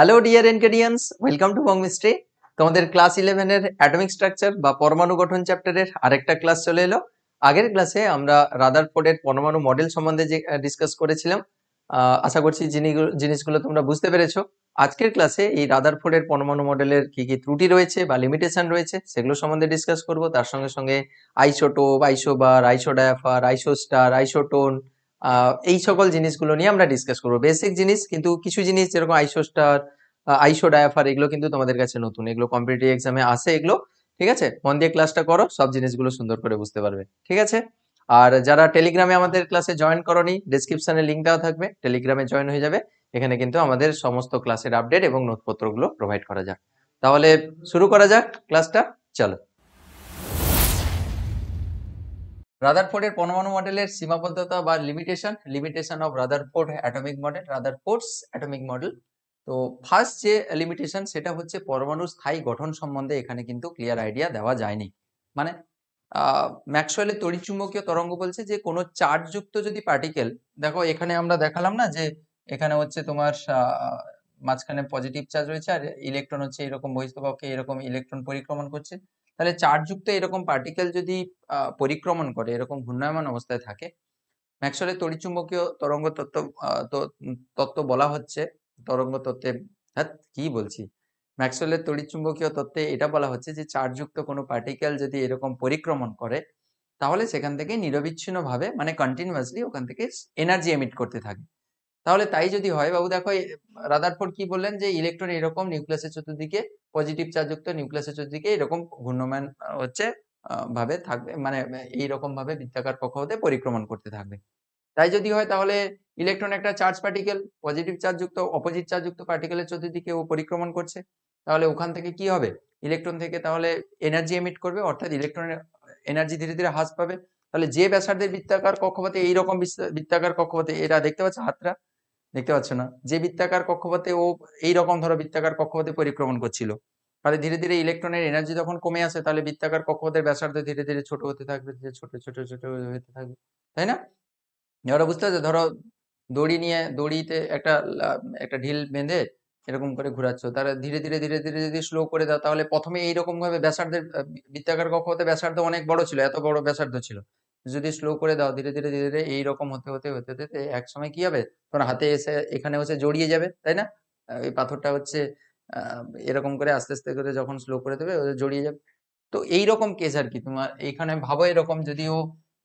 Hello dear NKedians, welcome to Bongmistry. তোমাদের class 11 এর atomic structure বা পরমাণু গঠন চ্যাপ্টারের আরেকটা ক্লাস চলে এলো। আগের ক্লাসে আমরা রাদারফোর্ডের পরমাণু মডেল সম্বন্ধে যে ডিসকাস করেছিলাম, আশা করছি জিনিসগুলো তোমরা বুঝতে পেরেছো। আজকের ক্লাসে এই রাদারফোর্ডের পরমাণু মডেলের কি কি ত্রুটি রয়েছে বা লিমিটেশন রয়েছে সেগুলো সম্বন্ধে ডিসকাস করব। তার সঙ্গে সঙ্গে আইসোটোপ, আইসোবার, আইসোডায়াফার, আইসোস্টার, আইসোটোন, এই সকল জিনিসগুলো নিয়ে আমরা ডিসকাস করবো। বেসিক জিনিস, কিন্তু কিছু জিনিস যেরকম আইসোস্টার, আইসোডায়াফার, এগুলো কিন্তু তোমাদের কাছে নতুন, এগুলো কম্পিটিটিভ এক্সামে আসে এগুলো। ঠিক আছে, মন দিয়ে ক্লাসটা করো, সব জিনিসগুলো সুন্দর করে বুঝতে পারবে। ঠিক আছে, আর যারা টেলিগ্রামে আমাদের ক্লাসে জয়েন করোনি, ডেসক্রিপশনে লিঙ্ক দেওয়া থাকবে, টেলিগ্রামে জয়েন হয়ে যাবে। এখানে কিন্তু আমাদের সমস্ত ক্লাসের আপডেট এবং নোটপত্রগুলো প্রোভাইড করা যাক। তাহলে শুরু করা যাক ক্লাসটা, চলো। রাদারফোর্ডের পরমাণু মডেলের সীমাবদ্ধতা বা limitation of Rutherford atomic model, Rutherford's atomic model. তো ফার্স্ট যে লিমিটেশন সেটা হচ্ছে পরমাণুর স্থায়ী গঠন সম্বন্ধে এখানে কিন্তু ক্লিয়ার আইডিয়া দেওয়া যায়নি। মানে ম্যাক্সওয়েলের তড়িৎচুম্বকীয় তরঙ্গ বলছে যে কোনো চার্জযুক্ত যদি পার্টিকেল, দেখো এখানে আমরা দেখালাম না যে এখানে হচ্ছে তোমার মাঝখানে পজিটিভ চার্জ রয়েছে আর ইলেকট্রন হচ্ছে এরকম বহিঃস্থকক্ষে এরকম ইলেকট্রন পরিক্রমণ করছে। তাহলে চার্জযুক্ত এরকম পার্টিকেল যদি পরিক্রমণ করে, এরকম ঘূর্ণায়মান অবস্থায় থাকে, ম্যাক্সওয়েলের তড়িৎচুম্বকীয় তরঙ্গ তত্ত্ব বলা হচ্ছে, তরঙ্গ তত্ত্বে, হ্যাঁ কি বলছি, ম্যাক্সওয়েলের তড়িৎচুম্বকীয় তত্ত্বে এটা বলা হচ্ছে যে চার্জযুক্ত কোনো পার্টিকেল যদি এরকম পরিক্রমণ করে তাহলে সেখান থেকে নিরবিচ্ছিন্নভাবে, মানে কন্টিনিউয়াসলি ওখান থেকে এনার্জি এমিট করতে থাকে। তাহলে তাই যদি হয়, বাবু দেখো রাদারফোর্ড কি বললেন যে ইলেকট্রন এরকম নিউক্লিয়াসের চতুর্দিকে, পজিটিভ চার্জযুক্ত নিউক্লিয়াসের চতুর্দিকে এরকম ঘূর্ণমান হচ্ছে ভাবে থাকবে, মানে এইরকম ভাবে বৃত্তাকার কক্ষপথে পরিক্রমণ করতে থাকবে। তাই যদি হয় তাহলে ইলেকট্রন একটা চার্জ পার্টিকেল, পজিটিভ চার্জযুক্ত অপোজিট চার্জযুক্ত পার্টিকেলের চতুর্দিকে ও পরিক্রমণ করছে, তাহলে ওখান থেকে কি হবে, ইলেকট্রন থেকে তাহলে এনার্জি এমিট করবে, অর্থাৎ ইলেকট্রনের এনার্জি ধীরে ধীরে হ্রাস পাবে। তাহলে যে ব্যাসার্ধের বৃত্তাকার কক্ষপথে, এইরকম বৃত্তাকার কক্ষপথে, এরা দেখতে পাচ্ছ হাতটা, দেখতে পাচ্ছ না, যে বৃত্তাকার কক্ষপথে ও এইরকম ধরো বৃত্তাকার কক্ষপথে পরিক্রমণ করছিল, তাহলে ধীরে ধীরে ইলেকট্রনের এনার্জি যখন কমে আসে তাহলে বৃত্তাকার কক্ষপথের ব্যাসার্ধ ধীরে ধীরে ছোট হতে থাকবে, ছোট ছোট ছোট হতে থাকবে, তাই না? এবারে বুঝতে পারছো, ধরো দড়ি নিয়ে, দড়িতে একটা ঢিল বেঁধে এরকম করে ঘোরাচ্ছ, তারা ধীরে ধীরে ধীরে ধীরে যদি স্লো করে দাও তাহলে প্রথমে এইরকম ভাবে ব্যাসার্ধের বৃত্তাকার কক্ষপথে ব্যাসার্ধ অনেক বড় ছিল, এত বড় ব্যাসার্ধ ছিল, যদি স্লো করে দাও ধীরে ধীরে ধীরে ধীরে এইরকম হতে হতে হতে হতে এক সময় কি হবে, তোমার হাতে এসে এখানে হচ্ছে জড়িয়ে যাবে, তাই না? এই পাথরটা হচ্ছে এরকম করে আস্তে আস্তে করে যখন স্লো করে দেবে ও জড়িয়ে যাবে। তো এইরকম কেস আর কি, তোমার এইখানে ভাবো এরকম যদিও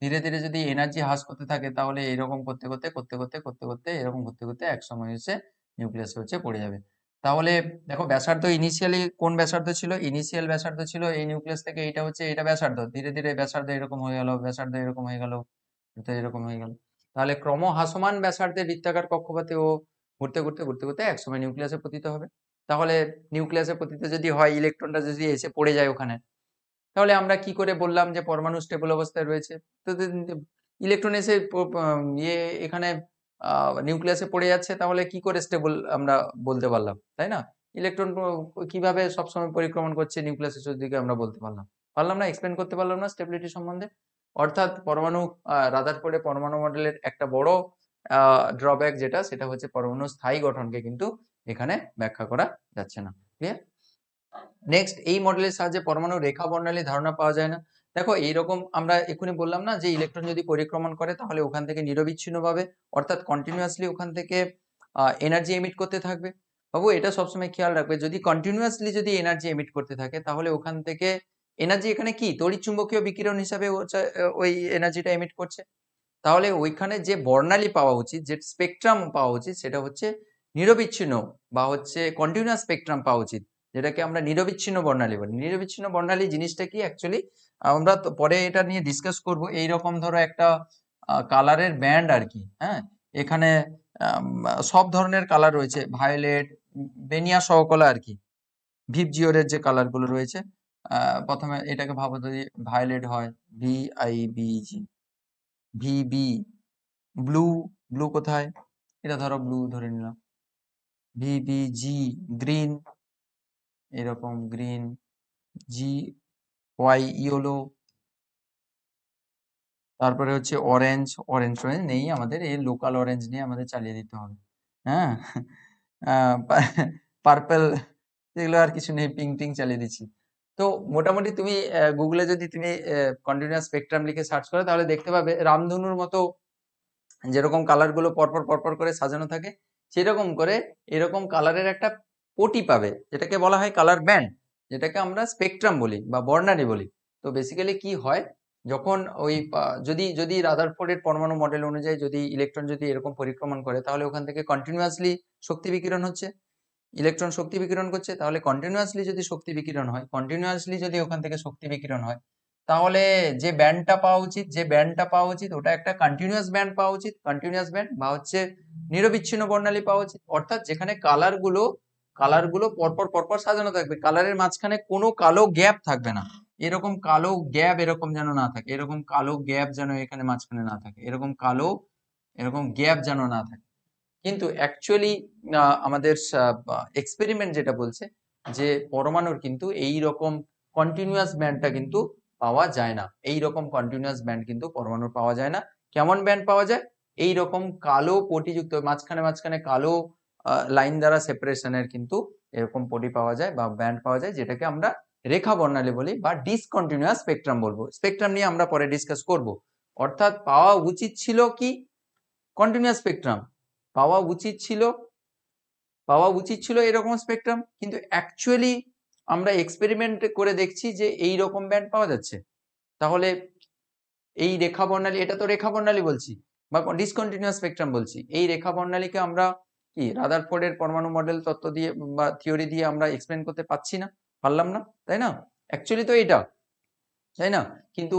ধীরে ধীরে যদি এনার্জি হ্রাস করতে থাকে তাহলে এরকম করতে করতে করতে করতে করতে করতে এরকম করতে করতে এক সময় এসে নিউক্লিয়াস হচ্ছে পড়ে যাবে। তাহলে দেখো ব্যাসার্ধ ইনিশিয়ালি কোন ব্যাসার্ধ ছিল, ইনিশিয়াল ব্যাসার্ধ ছিল এই নিউক্লিয়াস থেকে, এইটা হচ্ছে এটা ব্যাসার্ধ, ধীরে ধীরে ব্যাসার্ধ এরকম হয়ে গেল, ব্যাসার্ধ এরকম হয়ে গেল, এটা এরকম হয়ে গেল। তাহলে ক্রমহ্রাসমান ব্যাসার্ধের বৃত্তাকার কক্ষপথে ও ঘুরতে ঘুরতে ঘুরতে ঘুরতে একসময় নিউক্লিয়াসে পতিত হবে। তাহলে নিউক্লিয়াসে পতিত যদি হয়, ইলেকট্রনটা যদি এসে পড়ে যায় ওখানে, তাহলে আমরা কি করে বললাম যে পরমাণু স্টেবল অবস্থায় রয়েছে? তো ইলেকট্রন এসে ইয়ে এখানে নিউক্লিয়াসে পড়ে যাচ্ছে, তাহলে কি করে স্টেবল আমরা বলতে পারলাম, তাই না? ইলেকট্রন কিভাবে সবসময় পরিক্রমণ করছে নিউক্লিয়াসের চতুর্দিকে আমরা বলতে পারলাম না, এক্সপ্লেন করতে পারলাম না স্টেবিলিটি সম্বন্ধে। অর্থাৎ পরমাণু রাদারফোর্ডের পরমাণু মডেলের একটা বড় ড্রব্যাক যেটা, সেটা হচ্ছে পরমাণু স্থায়ী গঠনকে কিন্তু এখানে ব্যাখ্যা করা যাচ্ছে না। ক্লিয়ার? নেক্সট, এই মডেলের সাহায্যে পরমাণু রেখা বর্ণালী ধারণা পাওয়া যায় না। দেখো এইরকম আমরা এক্ষুনি বললাম না যে ইলেকট্রন যদি পরিক্রমণ করে তাহলে ওখান থেকে নিরবিচ্ছিন্নভাবে, অর্থাৎ কন্টিনিউয়াসলি ওখান থেকে এনার্জি এমিট করতে থাকবে। বাবু এটা সবসময় খেয়াল রাখবে, যদি কন্টিনিউয়াসলি যদি এনার্জি এমিট করতে থাকে তাহলে ওখান থেকে এনার্জি, এখানে কি তড়িৎচুম্বকীয় বিকিরণ হিসাবে ওই এনার্জিটা এমিট করছে, তাহলে ওইখানে যে বর্ণালী পাওয়া উচিত, যে স্পেকট্রাম পাওয়া উচিত, সেটা হচ্ছে নিরবিচ্ছিন্ন বা হচ্ছে কন্টিনিউয়াস স্পেকট্রাম পাওয়া উচিত, যেটাকে আমরা নিরবিচ্ছিন্ন বর্ণালী বলি। নিরবিচ্ছিন্ন বর্ণালী জিনিসটা কি অ্যাকচুয়ালি, আমরা তো পরে এটা নিয়ে ডিসকাস করব। এইরকম ধরো একটা কালারের ব্যান্ড আর কি, হ্যাঁ, এখানে সব ধরনের কালার রয়েছে, ভায়োলেট, বেনিয়া সহকলা আর কি, ভিবজিওরের যে কালার গুলো রয়েছে, প্রথমে এটাকে ভাবো যদি ভায়োলেট হয়, VIBG, VB, ব্লু, ব্লু কোথায়, এটা ধরো ব্লু ধরে নিলাম, VBG, গ্রিন, এরকম গ্রিন, GY, ইয়েলো, তারপরে হচ্ছে অরেঞ্জ, অরেঞ্জ নেই আমাদের, এই লোকাল অরেঞ্জ নিয়ে আমাদের চালিয়ে দিতে হবে, হ্যাঁ। পার্পল, যেগুলো আর কিছু নেই, পিঙ্ক টিং চালিয়ে দিচ্ছি। তো মোটামুটি তুমি গুগলে যদি তুমি কন্টিনিউয়াস স্পেকট্রাম লিখে সার্চ করো তাহলে দেখতে পাবে রামধনুর মতো যেরকম কালার গুলো পরপর পরপর করে সাজানো থাকে, সেরকম করে এরকম কালারের একটা পটি পাবে, যেটাকে বলা হয় কালার ব্যান্ড, যেটাকে আমরা স্পেকট্রাম বলি বা বর্ণালী বলি। তো বেসিক্যালি কি হয়, যখন ওই যদি যদি রাদারফোর্ডের পরমাণু মডেল অনুযায়ী যদি ইলেকট্রন যদি এরকম পরিক্রমণ করে, তাহলে ওখান থেকে কন্টিনিউয়াসলি শক্তি বিকিরণ হচ্ছে, ইলেকট্রন শক্তি বিকিরণ করছে। তাহলে কন্টিনিউয়াসলি যদি শক্তি বিকিরণ হয়, কন্টিনিউয়াসলি যদি ওখান থেকে শক্তি বিকিরণ হয়, তাহলে যে ব্যান্ডটা পাওয়া উচিত, ওটা একটা কন্টিনিউয়াস ব্যান্ড পাওয়া উচিত, কন্টিনিউয়াস ব্যান্ড বা হচ্ছে নিরবিচ্ছিন্ন বর্ণালী পাওয়া উচিত, অর্থাৎ যেখানে কালারগুলো পরপর পরপর সাজানো থাকবে, কালারের মাঝখানে কোনো কালো গ্যাপ থাকবে না, এরকম কালো গ্যাপ এরকম যেন না থাকে, এরকম কালো গ্যাপ যেন এখানে মাঝখানে না থাকে, এরকম গ্যাপ যেন না থাকে। কিন্তু অ্যাকচুয়ালি আমাদের এক্সপেরিমেন্ট যেটা বলছে যে পরমাণুর কিন্তু এই রকম কন্টিনিউয়াস ব্যান্ডটা কিন্তু পাওয়া যায় না, এই রকম কন্টিনিউয়াস ব্যান্ড কিন্তু পরমাণুর পাওয়া যায় না। কেমন ব্যান্ড পাওয়া যায়? এই রকম কালো পটিযুক্ত মাঝখানে মাঝখানে কালো লাইন দ্বারা সেপারেশনের কিন্তু এরকম পটি পাওয়া যায় বা ব্যান্ড পাওয়া যায়, যেটাকে আমরা রেখা বর্ণালী বলি বা ডিসকন্টিনিউয়াস স্পেকট্রাম বলবো। স্পেকট্রাম নিয়ে আমরা পরে ডিসকাস করব। অর্থাৎ পাওয়া উচিত ছিল কি কন্টিনিউয়াস স্পেকট্রাম, পাওয়া উচিত ছিল এরকম স্পেকট্রাম, কিন্তু অ্যাকচুয়ালি আমরা এক্সপেরিমেন্ট করে দেখছি যে এই রকম ব্যান্ড পাওয়া যাচ্ছে। তাহলে এই রেখা বর্ণালী, এটা তো রেখা বর্ণালী বলছি বা ডিসকন্টিনিউয়াস স্পেকট্রাম বলছি, এই রেখা বর্ণালীকে আমরা কি রাদারফোর্ডের পরমাণু মডেল তত্ত্ব দিয়ে বা থিওরি দিয়ে আমরা এক্সপ্লেন করতে পারলাম না, তাই না? অ্যাকচুয়ালি তো এটা, তাই না? কিন্তু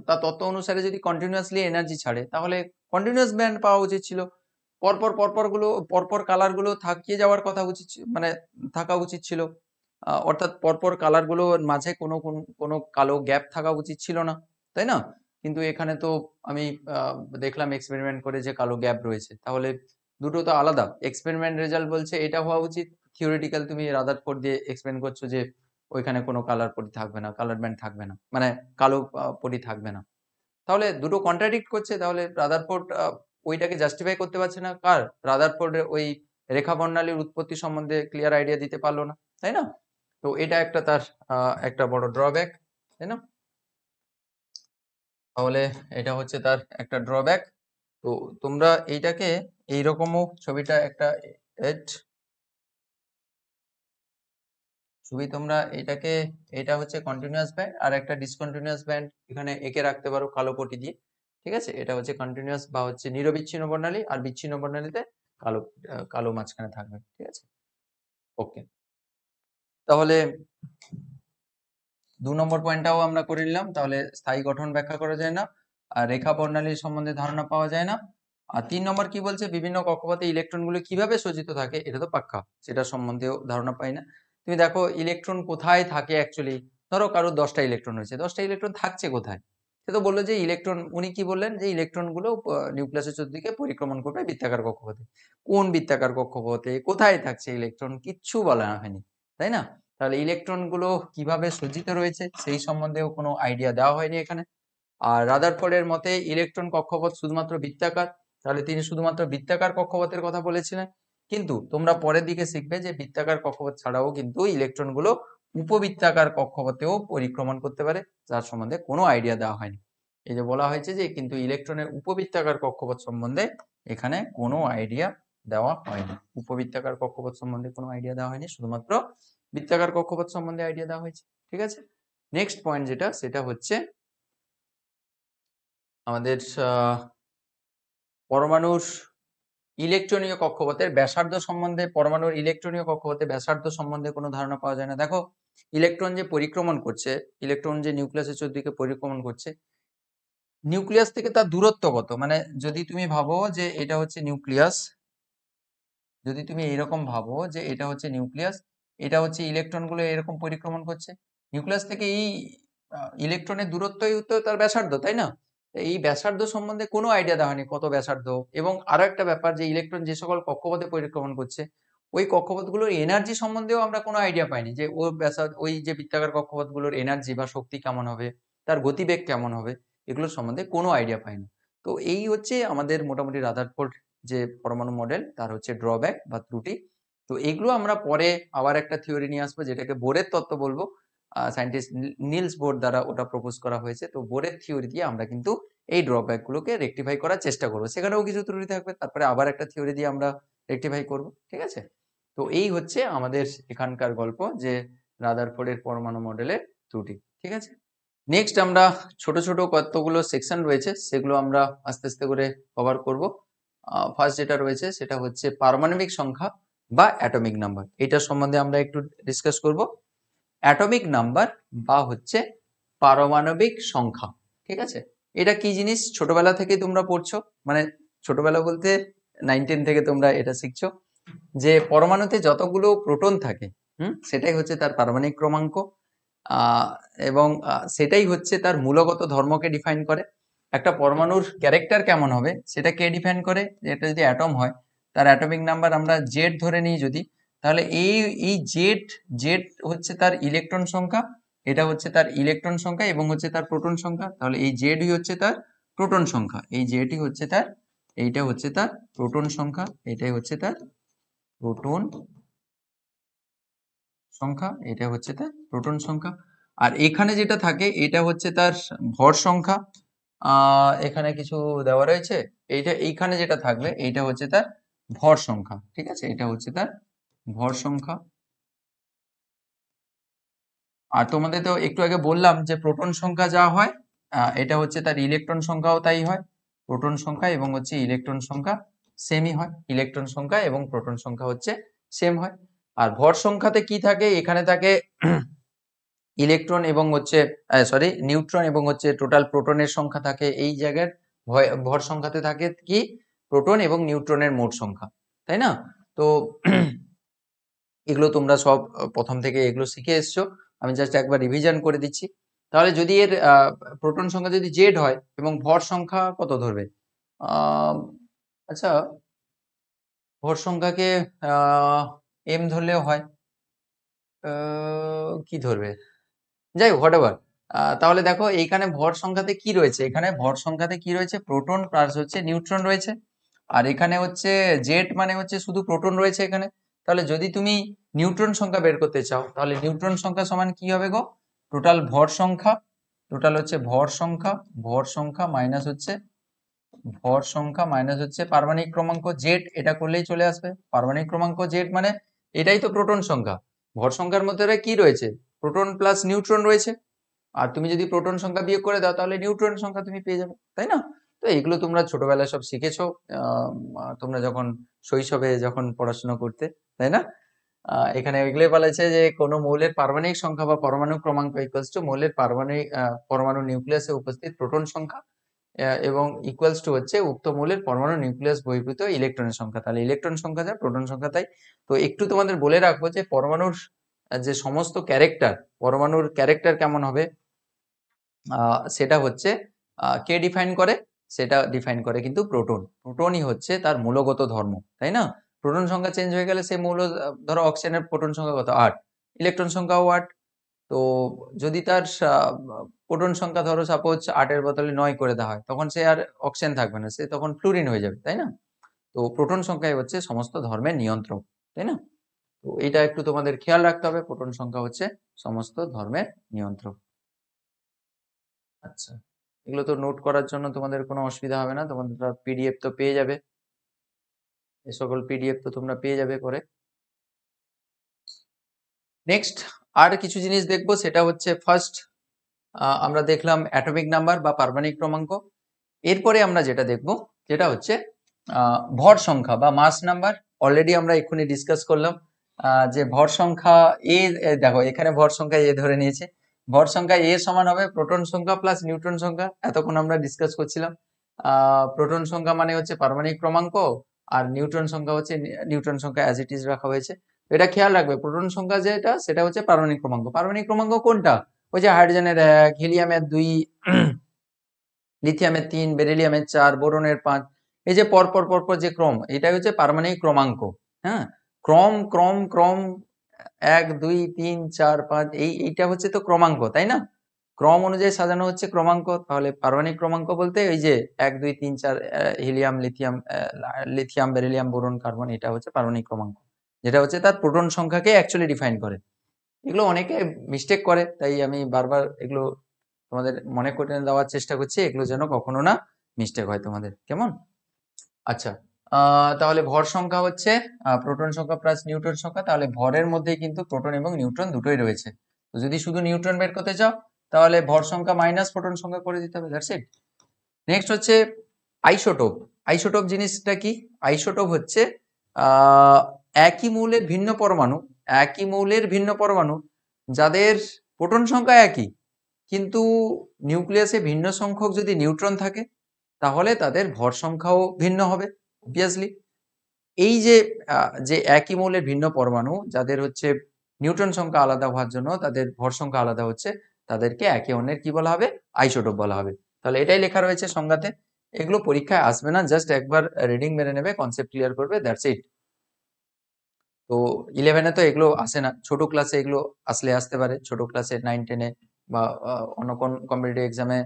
তার তত্ত্ব অনুসারে যদি কন্টিনিউয়াসলি এনার্জি ছাড়ে, তাহলে কন্টিনিউয়াস ব্যান্ড পাওয়া উচিত ছিল, পরপর কালার গুলো থাকিয়ে যাওয়ার কথা উচিত মানে থাকা উচিত ছিল, অর্থাৎ পরপর কালার গুলোর মাঝে কোনো কালো গ্যাপ থাকা উচিত ছিল না, তাই না? কিন্তু এখানে তো আমি দেখলাম এক্সপেরিমেন্ট করে যে কালো গ্যাপ রয়েছে, তাহলে দুটো তো আলাদা। এক্সপেরিমেন্ট রেজাল্ট বলছে এটা হওয়া উচিত, থিওরিটিক্যাল তুমি রাদারফোর্ড দিয়ে এক্সপ্লেন করছো যে ওইখানে কোনো কালার পটি থাকবে না, কালার ব্যান্ড থাকবে না, মানে কালো পটি থাকবে না। তাহলে দুটো কন্ট্রাডিক্ট করছে। তাহলে রাদারফোর্ড ওইটাকে জাস্টিফাই করতে পারছে না, কার রাদারফোর্ডের ওই রেখা বর্ণালীর উৎপত্তি সম্বন্ধে ক্লিয়ার আইডিয়া দিতে পারলো না, তাই না? তো এটা একটা তার একটা বড় ড্রব্যাক, তাই না? তাহলে এটা হচ্ছে তার একটা ড্রব্যাক। তো তোমরা এইটাকে এইরকমও ছবিটা একটা ছবি তোমরা এটাকে, এটা হচ্ছে কন্টিনিউয়াস ব্যান্ড আর একটা ডিসকন্টিনিউয়াস ব্যান্ড এখানে এঁকে রাখতে পারো কালো পটি দিয়ে, ঠিক আছে? এটা হচ্ছে কন্টিনিউয়াস বা হচ্ছে নিরবিচ্ছিন্ন বর্ণালী, আর বিচ্ছিন্ন বর্ণালীতে কালো কালো মাঝখানে থাকবে, ঠিক আছে? ওকে, তাহলে 2 নম্বর পয়েন্টটাও আমরা করে নিলাম। তাহলে স্থায়ী গঠন ব্যাখ্যা করা যায় না, আর রেখা বর্ণালীর সম্বন্ধে ধারণা পাওয়া যায় না। আর 3 নম্বর কি বলছে, বিভিন্ন কক্ষপথে ইলেকট্রনগুলো কিভাবে সজ্জিত থাকে, এটা তো পাক্কা, সেটা সম্বন্ধেও ধারণা পাই না। তুমি দেখো ইলেকট্রন কোথায় থাকে অ্যাকচুয়ালি, ধরো কারো 10টা ইলেকট্রন হয়েছে, 10টা ইলেকট্রন থাকছে কোথায়? সে তো বললো যে ইলেকট্রন, উনি কি বললেন যে ইলেকট্রন গুলো নিউক্লিয়াসের চতুর্দিকে পরিক্রমণ করবে বৃত্তাকার কক্ষপথে। কোন বৃত্তাকার কক্ষপথে কোথায় থাকছে ইলেকট্রন, কিচ্ছু বলা হয়নি, তাই না? তাহলে ইলেকট্রন গুলো কিভাবে সজ্জিত রয়েছে সেই সম্বন্ধেও কোনো আইডিয়া দেওয়া হয়নি এখানে। আর রাদারফোর্ডের মতে ইলেকট্রন কক্ষপথ শুধুমাত্র বৃত্তাকার, তাহলে তিনি শুধুমাত্র বৃত্তাকার কক্ষপথের কথা বলেছিলেন। কিন্তু তোমরা পরের দিকে শিখবে যে বৃত্তাকার কক্ষপথ ছাড়াও কিন্তু ইলেকট্রন গুলো উপবৃত্তাকার কক্ষপথেও পরিক্রমণ করতে পারে, যার সম্বন্ধে কোনো আইডিয়া দেওয়া হয়নি। এই যে বলা হয়েছে যে কিন্তু ইলেকট্রনের উপবৃত্তাকার কক্ষপথ সম্বন্ধে এখানে কোনো আইডিয়া দেওয়া হয়নি, উপবৃত্তাকার কক্ষপথ সম্বন্ধে কোনো আইডিয়া দেওয়া হয়নি, শুধুমাত্র বৃত্তাকার কক্ষপথ সম্বন্ধে আইডিয়া দেওয়া হয়েছে, ঠিক আছে? নেক্সট পয়েন্ট যেটা, সেটা হচ্ছে আমাদের পরমাণুর ইলেকট্রনীয় কক্ষপথের ব্যাসার্ধ সম্বন্ধে, পরমাণুর ইলেকট্রনীয় কক্ষপথের ব্যাসার্ধ সম্বন্ধে কোনো ধারণা পাওয়া যায় না। দেখো ইলেকট্রন যে পরিক্রমণ করছে, ইলেকট্রন যে নিউক্লিয়াসের চতুর্দিকে পরিক্রমণ করছে, নিউক্লিয়াস থেকে তার দূরত্ব কত? মানে যদি তুমি ভাবো যে এটা হচ্ছে নিউক্লিয়াস, যদি তুমি এরকম ভাবো যে এটা হচ্ছে নিউক্লিয়াস, এটা হচ্ছে ইলেকট্রন গুলো এরকম পরিক্রমণ করছে, নিউক্লিয়াস থেকে এই ইলেকট্রনের দূরত্বই তো তার ব্যাসার্ধ, তাই না? এই ব্যাসার্ধ সম্বন্ধে কোনো আইডিয়া দেওয়া হয়নি কত ব্যাসার্ধ। এবং আরো একটা ব্যাপার, যে ইলেকট্রন যে সকল কক্ষপথে পরিক্রমণ করছে, ওই কক্ষপথগুলোর এনার্জি সম্বন্ধেও আমরা কোনো আইডিয়া পাইনি, যে ও ব্যাসার্ধ ওই যে বৃত্তাকার কক্ষপথগুলোর এনার্জি বা শক্তি কেমন হবে, তার গতিবেগ কেমন হবে, এগুলোর সম্বন্ধে কোনো আইডিয়া পাইনি। তো এই হচ্ছে আমাদের মোটামুটি রাদারফোর্ড যে পরমাণু মডেল, তার হচ্ছে ড্রব্যাক বা ত্রুটি। তো এগুলো আমরা পরে আবার একটা থিওরি নিয়ে আসবো, যেটাকে বোরের তত্ত্ব বলবো। সায়েন্টিস্ট নিলস বোর দ্বারা ওটা প্রপোজ করা হয়েছে। তো বোরের থিওরি দিয়ে আমরা কিন্তু এই ড্রব্যাক গুলোকে রেকটিফাই করার চেষ্টা করবো। সেখানেও কিছু ত্রুটি থাকবে, তারপরে আবার একটা থিওরি দিয়ে আমরা রেকটিফাই করব। ঠিক আছে? তো এই হচ্ছে আমাদের এখানকার গল্প, যে রাদারফোর্ডের পরমাণু মডেলের ত্রুটি। ঠিক আছে? নেক্সট আমরা ছোট ছোট কতগুলো সেকশন রয়েছে, সেগুলো আমরা আস্তে আস্তে করে কভার করব। ফার্স্ট যেটা রয়েছে সেটা হচ্ছে পারমাণবিক সংখ্যা বা অ্যাটমিক নাম্বার। এটা সম্বন্ধে আমরা একটু ডিসকাস করব। অ্যাটমিক নাম্বার বা হচ্ছে পারমাণবিক সংখ্যা। ঠিক আছে? এটা কি জিনিস ছোটবেলা থেকে তোমরা পড়ছো, মানে ছোটবেলা বলতে 9-10 থেকে তোমরা এটা শিখছো, যে পরমাণুতে যতগুলো প্রোটন থাকে সেটাই হচ্ছে তার পারমাণবিক ক্রমাঙ্ক। এবং সেটাই হচ্ছে তার মূলগত ধর্মকে ডিফাইন করে। একটা পরমাণুর ক্যারেক্টার কেমন হবে সেটা কে ডিফাইন করে? এটা যদি অ্যাটম হয়, তার অ্যাটমিক নাম্বার আমরা জেড ধরে নিই যদি, তাহলে এই জেড জেড হচ্ছে তার ইলেকট্রন সংখ্যা, এটা হচ্ছে তার ইলেকট্রন সংখ্যা এবং হচ্ছে তার প্রোটন সংখ্যা। তাহলে এই জেডই হচ্ছে তার প্রোটন সংখ্যা, এই জেডই হচ্ছে তার, এইটা হচ্ছে তার প্রোটন সংখ্যা, এটাই হচ্ছে তার প্রোটন সংখ্যা, এটা হচ্ছে তার প্রোটন সংখ্যা। আর এখানে যেটা থাকে এটা হচ্ছে তার ভর সংখ্যা। এখানে কিছু দেওয়া রয়েছে, এইখানে যেটা থাকবে এইটা হচ্ছে তার ভর সংখ্যা। ঠিক আছে? এটা হচ্ছে তার ভর সংখ্যা। আর তোমাদের তো একটু আগে বললাম যে প্রোটন সংখ্যা যা হয়, এটা হচ্ছে তার ইলেকট্রন সংখ্যাও তাই হয়। প্রোটন সংখ্যা এবং হচ্ছে ইলেকট্রন সংখ্যা সেমই হয়, ইলেকট্রন সংখ্যা এবং প্রোটন সংখ্যা হচ্ছে সেম হয়। আর ভর সংখ্যাতে কি থাকে? এখানে থাকে ইলেকট্রন এবং হচ্ছে নিউট্রন এবং হচ্ছে টোটাল প্রোটনের সংখ্যা থাকে। এই জায়গার ভর সংখ্যাতে থাকে কি? প্রোটন এবং নিউট্রনের মোট সংখ্যা, তাই না? তো এগুলো তোমরা সব প্রথম থেকে এগুলো শিখে এসছো, আমি জাস্ট একবার রিভিশন করে দিচ্ছি। তাহলে যদি এর প্রোটন সংখ্যা যদি জেড হয় এবং ভর সংখ্যা কত ধরবে? আচ্ছা, ভর সংখ্যাকে এম ধরলেও হয়, কি ধরবে, যাই হোক হোয়াটএভার। তাহলে দেখো এইখানে ভর সংখ্যাতে কি রয়েছে, এখানে ভর সংখ্যাতে কি রয়েছে? প্রোটন প্লাস হচ্ছে নিউট্রন রয়েছে। আর এখানে হচ্ছে জেড মানে হচ্ছে শুধু প্রোটন রয়েছে এখানে। তাহলে যদি তুমি নিউট্রন সংখ্যা বের করতে চাও, তাহলে নিউট্রন সংখ্যা সমান কি হবে গো? টোটাল ভর সংখ্যা, টোটাল হচ্ছে ভর সংখ্যা, ভর সংখ্যা মাইনাস হচ্ছে ভর সংখ্যা মাইনাস হচ্ছে পারমাণবিক ক্রমাঙ্ক জেড। এটা করলেই চলে আসবে পারমাণবিক ক্রমাঙ্ক জেড, মানে এটাই তো প্রোটন সংখ্যা। ভর সংখ্যার মধ্যে কি রয়েছে? প্রোটন প্লাস নিউট্রন রয়েছে। আর তুমি যদি প্রোটন সংখ্যা বিয়োগ করে দাও তাহলে নিউট্রন সংখ্যা তুমি পেয়ে যাবে, তাই না? তো এগুলো তোমরা ছোটবেলায় সব শিখেছো, তোমরা যখন শৈশবে যখন পড়াশোনা করতে, তাই না? এখানে এগুলোই বলেছে যে কোন মৌলের পারমাণবিক সংখ্যা বা পরমাণু ক্রমাঙ্ক ইকুয়ালস টু মৌলের পরমাণু নিউক্লিয়াসে উপস্থিত প্রোটন সংখ্যা এবং ইকুয়ালস টু হচ্ছে উক্ত মৌলের পরমাণু নিউক্লিয়াস বহির্ভূত ইলেকট্রনের সংখ্যা। তাহলে ইলেকট্রন সংখ্যা যা, প্রোটন সংখ্যা তাই। তো একটু তোমাদের বলে রাখবো যে পরমাণুর যে সমস্ত ক্যারেক্টার, পরমাণুর ক্যারেক্টার কেমন হবে সেটা হচ্ছে কে ডিফাইন করে? সেটা ডিফাইন করে কিন্তু প্রোটন। প্রোটনই হচ্ছে তার মূলগত ধর্ম, তাই না? প্রোটন সংখ্যা চেঞ্জ হয়ে গেলে সেই মৌল, ধরো অক্সিজেনের প্রোটন সংখ্যা কত? 8, ইলেকট্রন সংখ্যাও 8। তো যদি তার প্রোটন সংখ্যা ধরো সাপোজ 8 এর বদলে 9 করে দেওয়া হয়, তখন সে আর অক্সিজেন থাকবে না, সে তখন ফ্লুরিন হয়ে যাবে, তাই না? তো প্রোটন সংখ্যাই হচ্ছে সমস্ত ধর্মের নিয়ন্ত্রক, তাই না? তো এটা একটু তোমাদের খেয়াল রাখতে হবে, প্রোটন সংখ্যা হচ্ছে সমস্ত ধর্মের নিয়ন্ত্রক। আচ্ছা, এগুলো তো নোট করার জন্য তোমাদের কোনো অসুবিধা হবে না, তোমাদের পিডিএফ তো পেয়ে যাবে, এই সকল পিডিএফ তো তোমরা পেয়ে যাবে পরে। নেক্সট আর কিছু জিনিস দেখবো, সেটা হচ্ছে ফার্স্ট আমরা দেখলাম অ্যাটমিক নাম্বার বা পারমাণবিক ক্রমাঙ্ক। এরপরে আমরা যেটা দেখবো যেটা হচ্ছে ভর সংখ্যা বা মাস নাম্বার। অলরেডি আমরা এক্ষুনি ডিসকাস করলাম যে ভর সংখ্যা এ, দেখো এখানে ভর সংখ্যা এ ধরে নিয়েছে, ভর সংখ্যা এ সমান হবে প্রোটন সংখ্যা প্লাস নিউট্রন সংখ্যা। এতক্ষণ আমরা ডিসকাস করছিলাম প্রোটন সংখ্যা মানে হচ্ছে পারমাণবিক ক্রমাঙ্ক, আর নিউট্রন সংখ্যা হচ্ছে নিউট্রন সংখ্যা অ্যাজ ইট ইজ রাখা হয়েছে। তো এটা খেয়াল রাখবে, প্রোটন সংখ্যা যেটা সেটা হচ্ছে পারমাণবিক ক্রমাঙ্ক। পারমাণবিক ক্রমাঙ্ক কোনটা? ওই যে হাইড্রোজেনের 1, হিলিয়ামের 2, লিথিয়ামের 3, বেরিলিয়ামের 4, বোরনের 5, এই যে পরপর পরপর যে ক্রম, এটাই হচ্ছে পারমাণবিক ক্রমাঙ্ক। হ্যাঁ, ক্রম ক্রম ক্রম 1 2 3 4 5, এইটা হচ্ছে তো ক্রমাঙ্ক, তাই না? ক্রম অনুযায়ী সাজানো হচ্ছে ক্রমাঙ্ক। তাহলে পারমাণবিক ক্রমাঙ্ক বলতে ওই যে 1 2 3 4 helium lithium lithium beryllium boron carbon, এটা হচ্ছে পারমাণবিক ক্রমাঙ্ক। যেটা হচ্ছে তার প্রোটন সংখ্যাকে অ্যাকচুয়ালি ডিফাইন করে। এগুলো অনেকে মিস্টেক করে, তাই আমি বারবার এগুলো তোমাদের মনে করে দেওয়ার চেষ্টা করছি, এগুলো যেন কখনো না মিস্টেক হয় তোমাদের, কেমন? আচ্ছা, তাহলে ভর সংখ্যা হচ্ছে প্রোটন সংখ্যা প্লাস নিউট্রন সংখ্যা, তাহলে ভরের মধ্যে কিন্তু প্রোটন এবং নিউট্রন দুটোই রয়েছে। তো যদি শুধু নিউট্রন বের করতে চাও তাহলে ভর সংখ্যা মাইনাস প্রোটন সংখ্যা করে দিতে হবে, দ্যাটস ইট। নেক্সট হচ্ছে আইসোটোপ। আইসোটোপ জিনিসটা কি? আইসোটোপ হচ্ছে একই মৌলের ভিন্ন পরমাণু, একই মৌলের ভিন্ন পরমাণু যাদের প্রোটন সংখ্যা একই কিন্তু নিউক্লিয়াসে ভিন্ন সংখ্যক যদি নিউট্রন থাকে তাহলে তাদের ভর সংখ্যাও ভিন্ন হবে অবভিয়াসলি। এই যে যে একই মৌলের ভিন্ন পরমাণু যাদের হচ্ছে নিউট্রন সংখ্যা আলাদা হওয়ার জন্য তাদের ভর সংখ্যা আলাদা হচ্ছে, তাদেরকে একে অন্যের কি বলা হবে? আইসোটোপ বলা হবে। তাহলে এটাই লেখা রয়েছে সংজ্ঞাতে। এগুলো পরীক্ষায় আসবে না, জাস্ট একবার রিডিং মেরে নেবে, কনসেপ্ট ক্লিয়ার করবে, দ্যাটস ইট। তো 11-এ তো এগুলো আসে না, ছোট ক্লাসে এগুলো আসলে আসতে পারে, ছোট ক্লাসে 9-10-এ বা অন্য কোন কম্পিটিটিভ এক্সামে,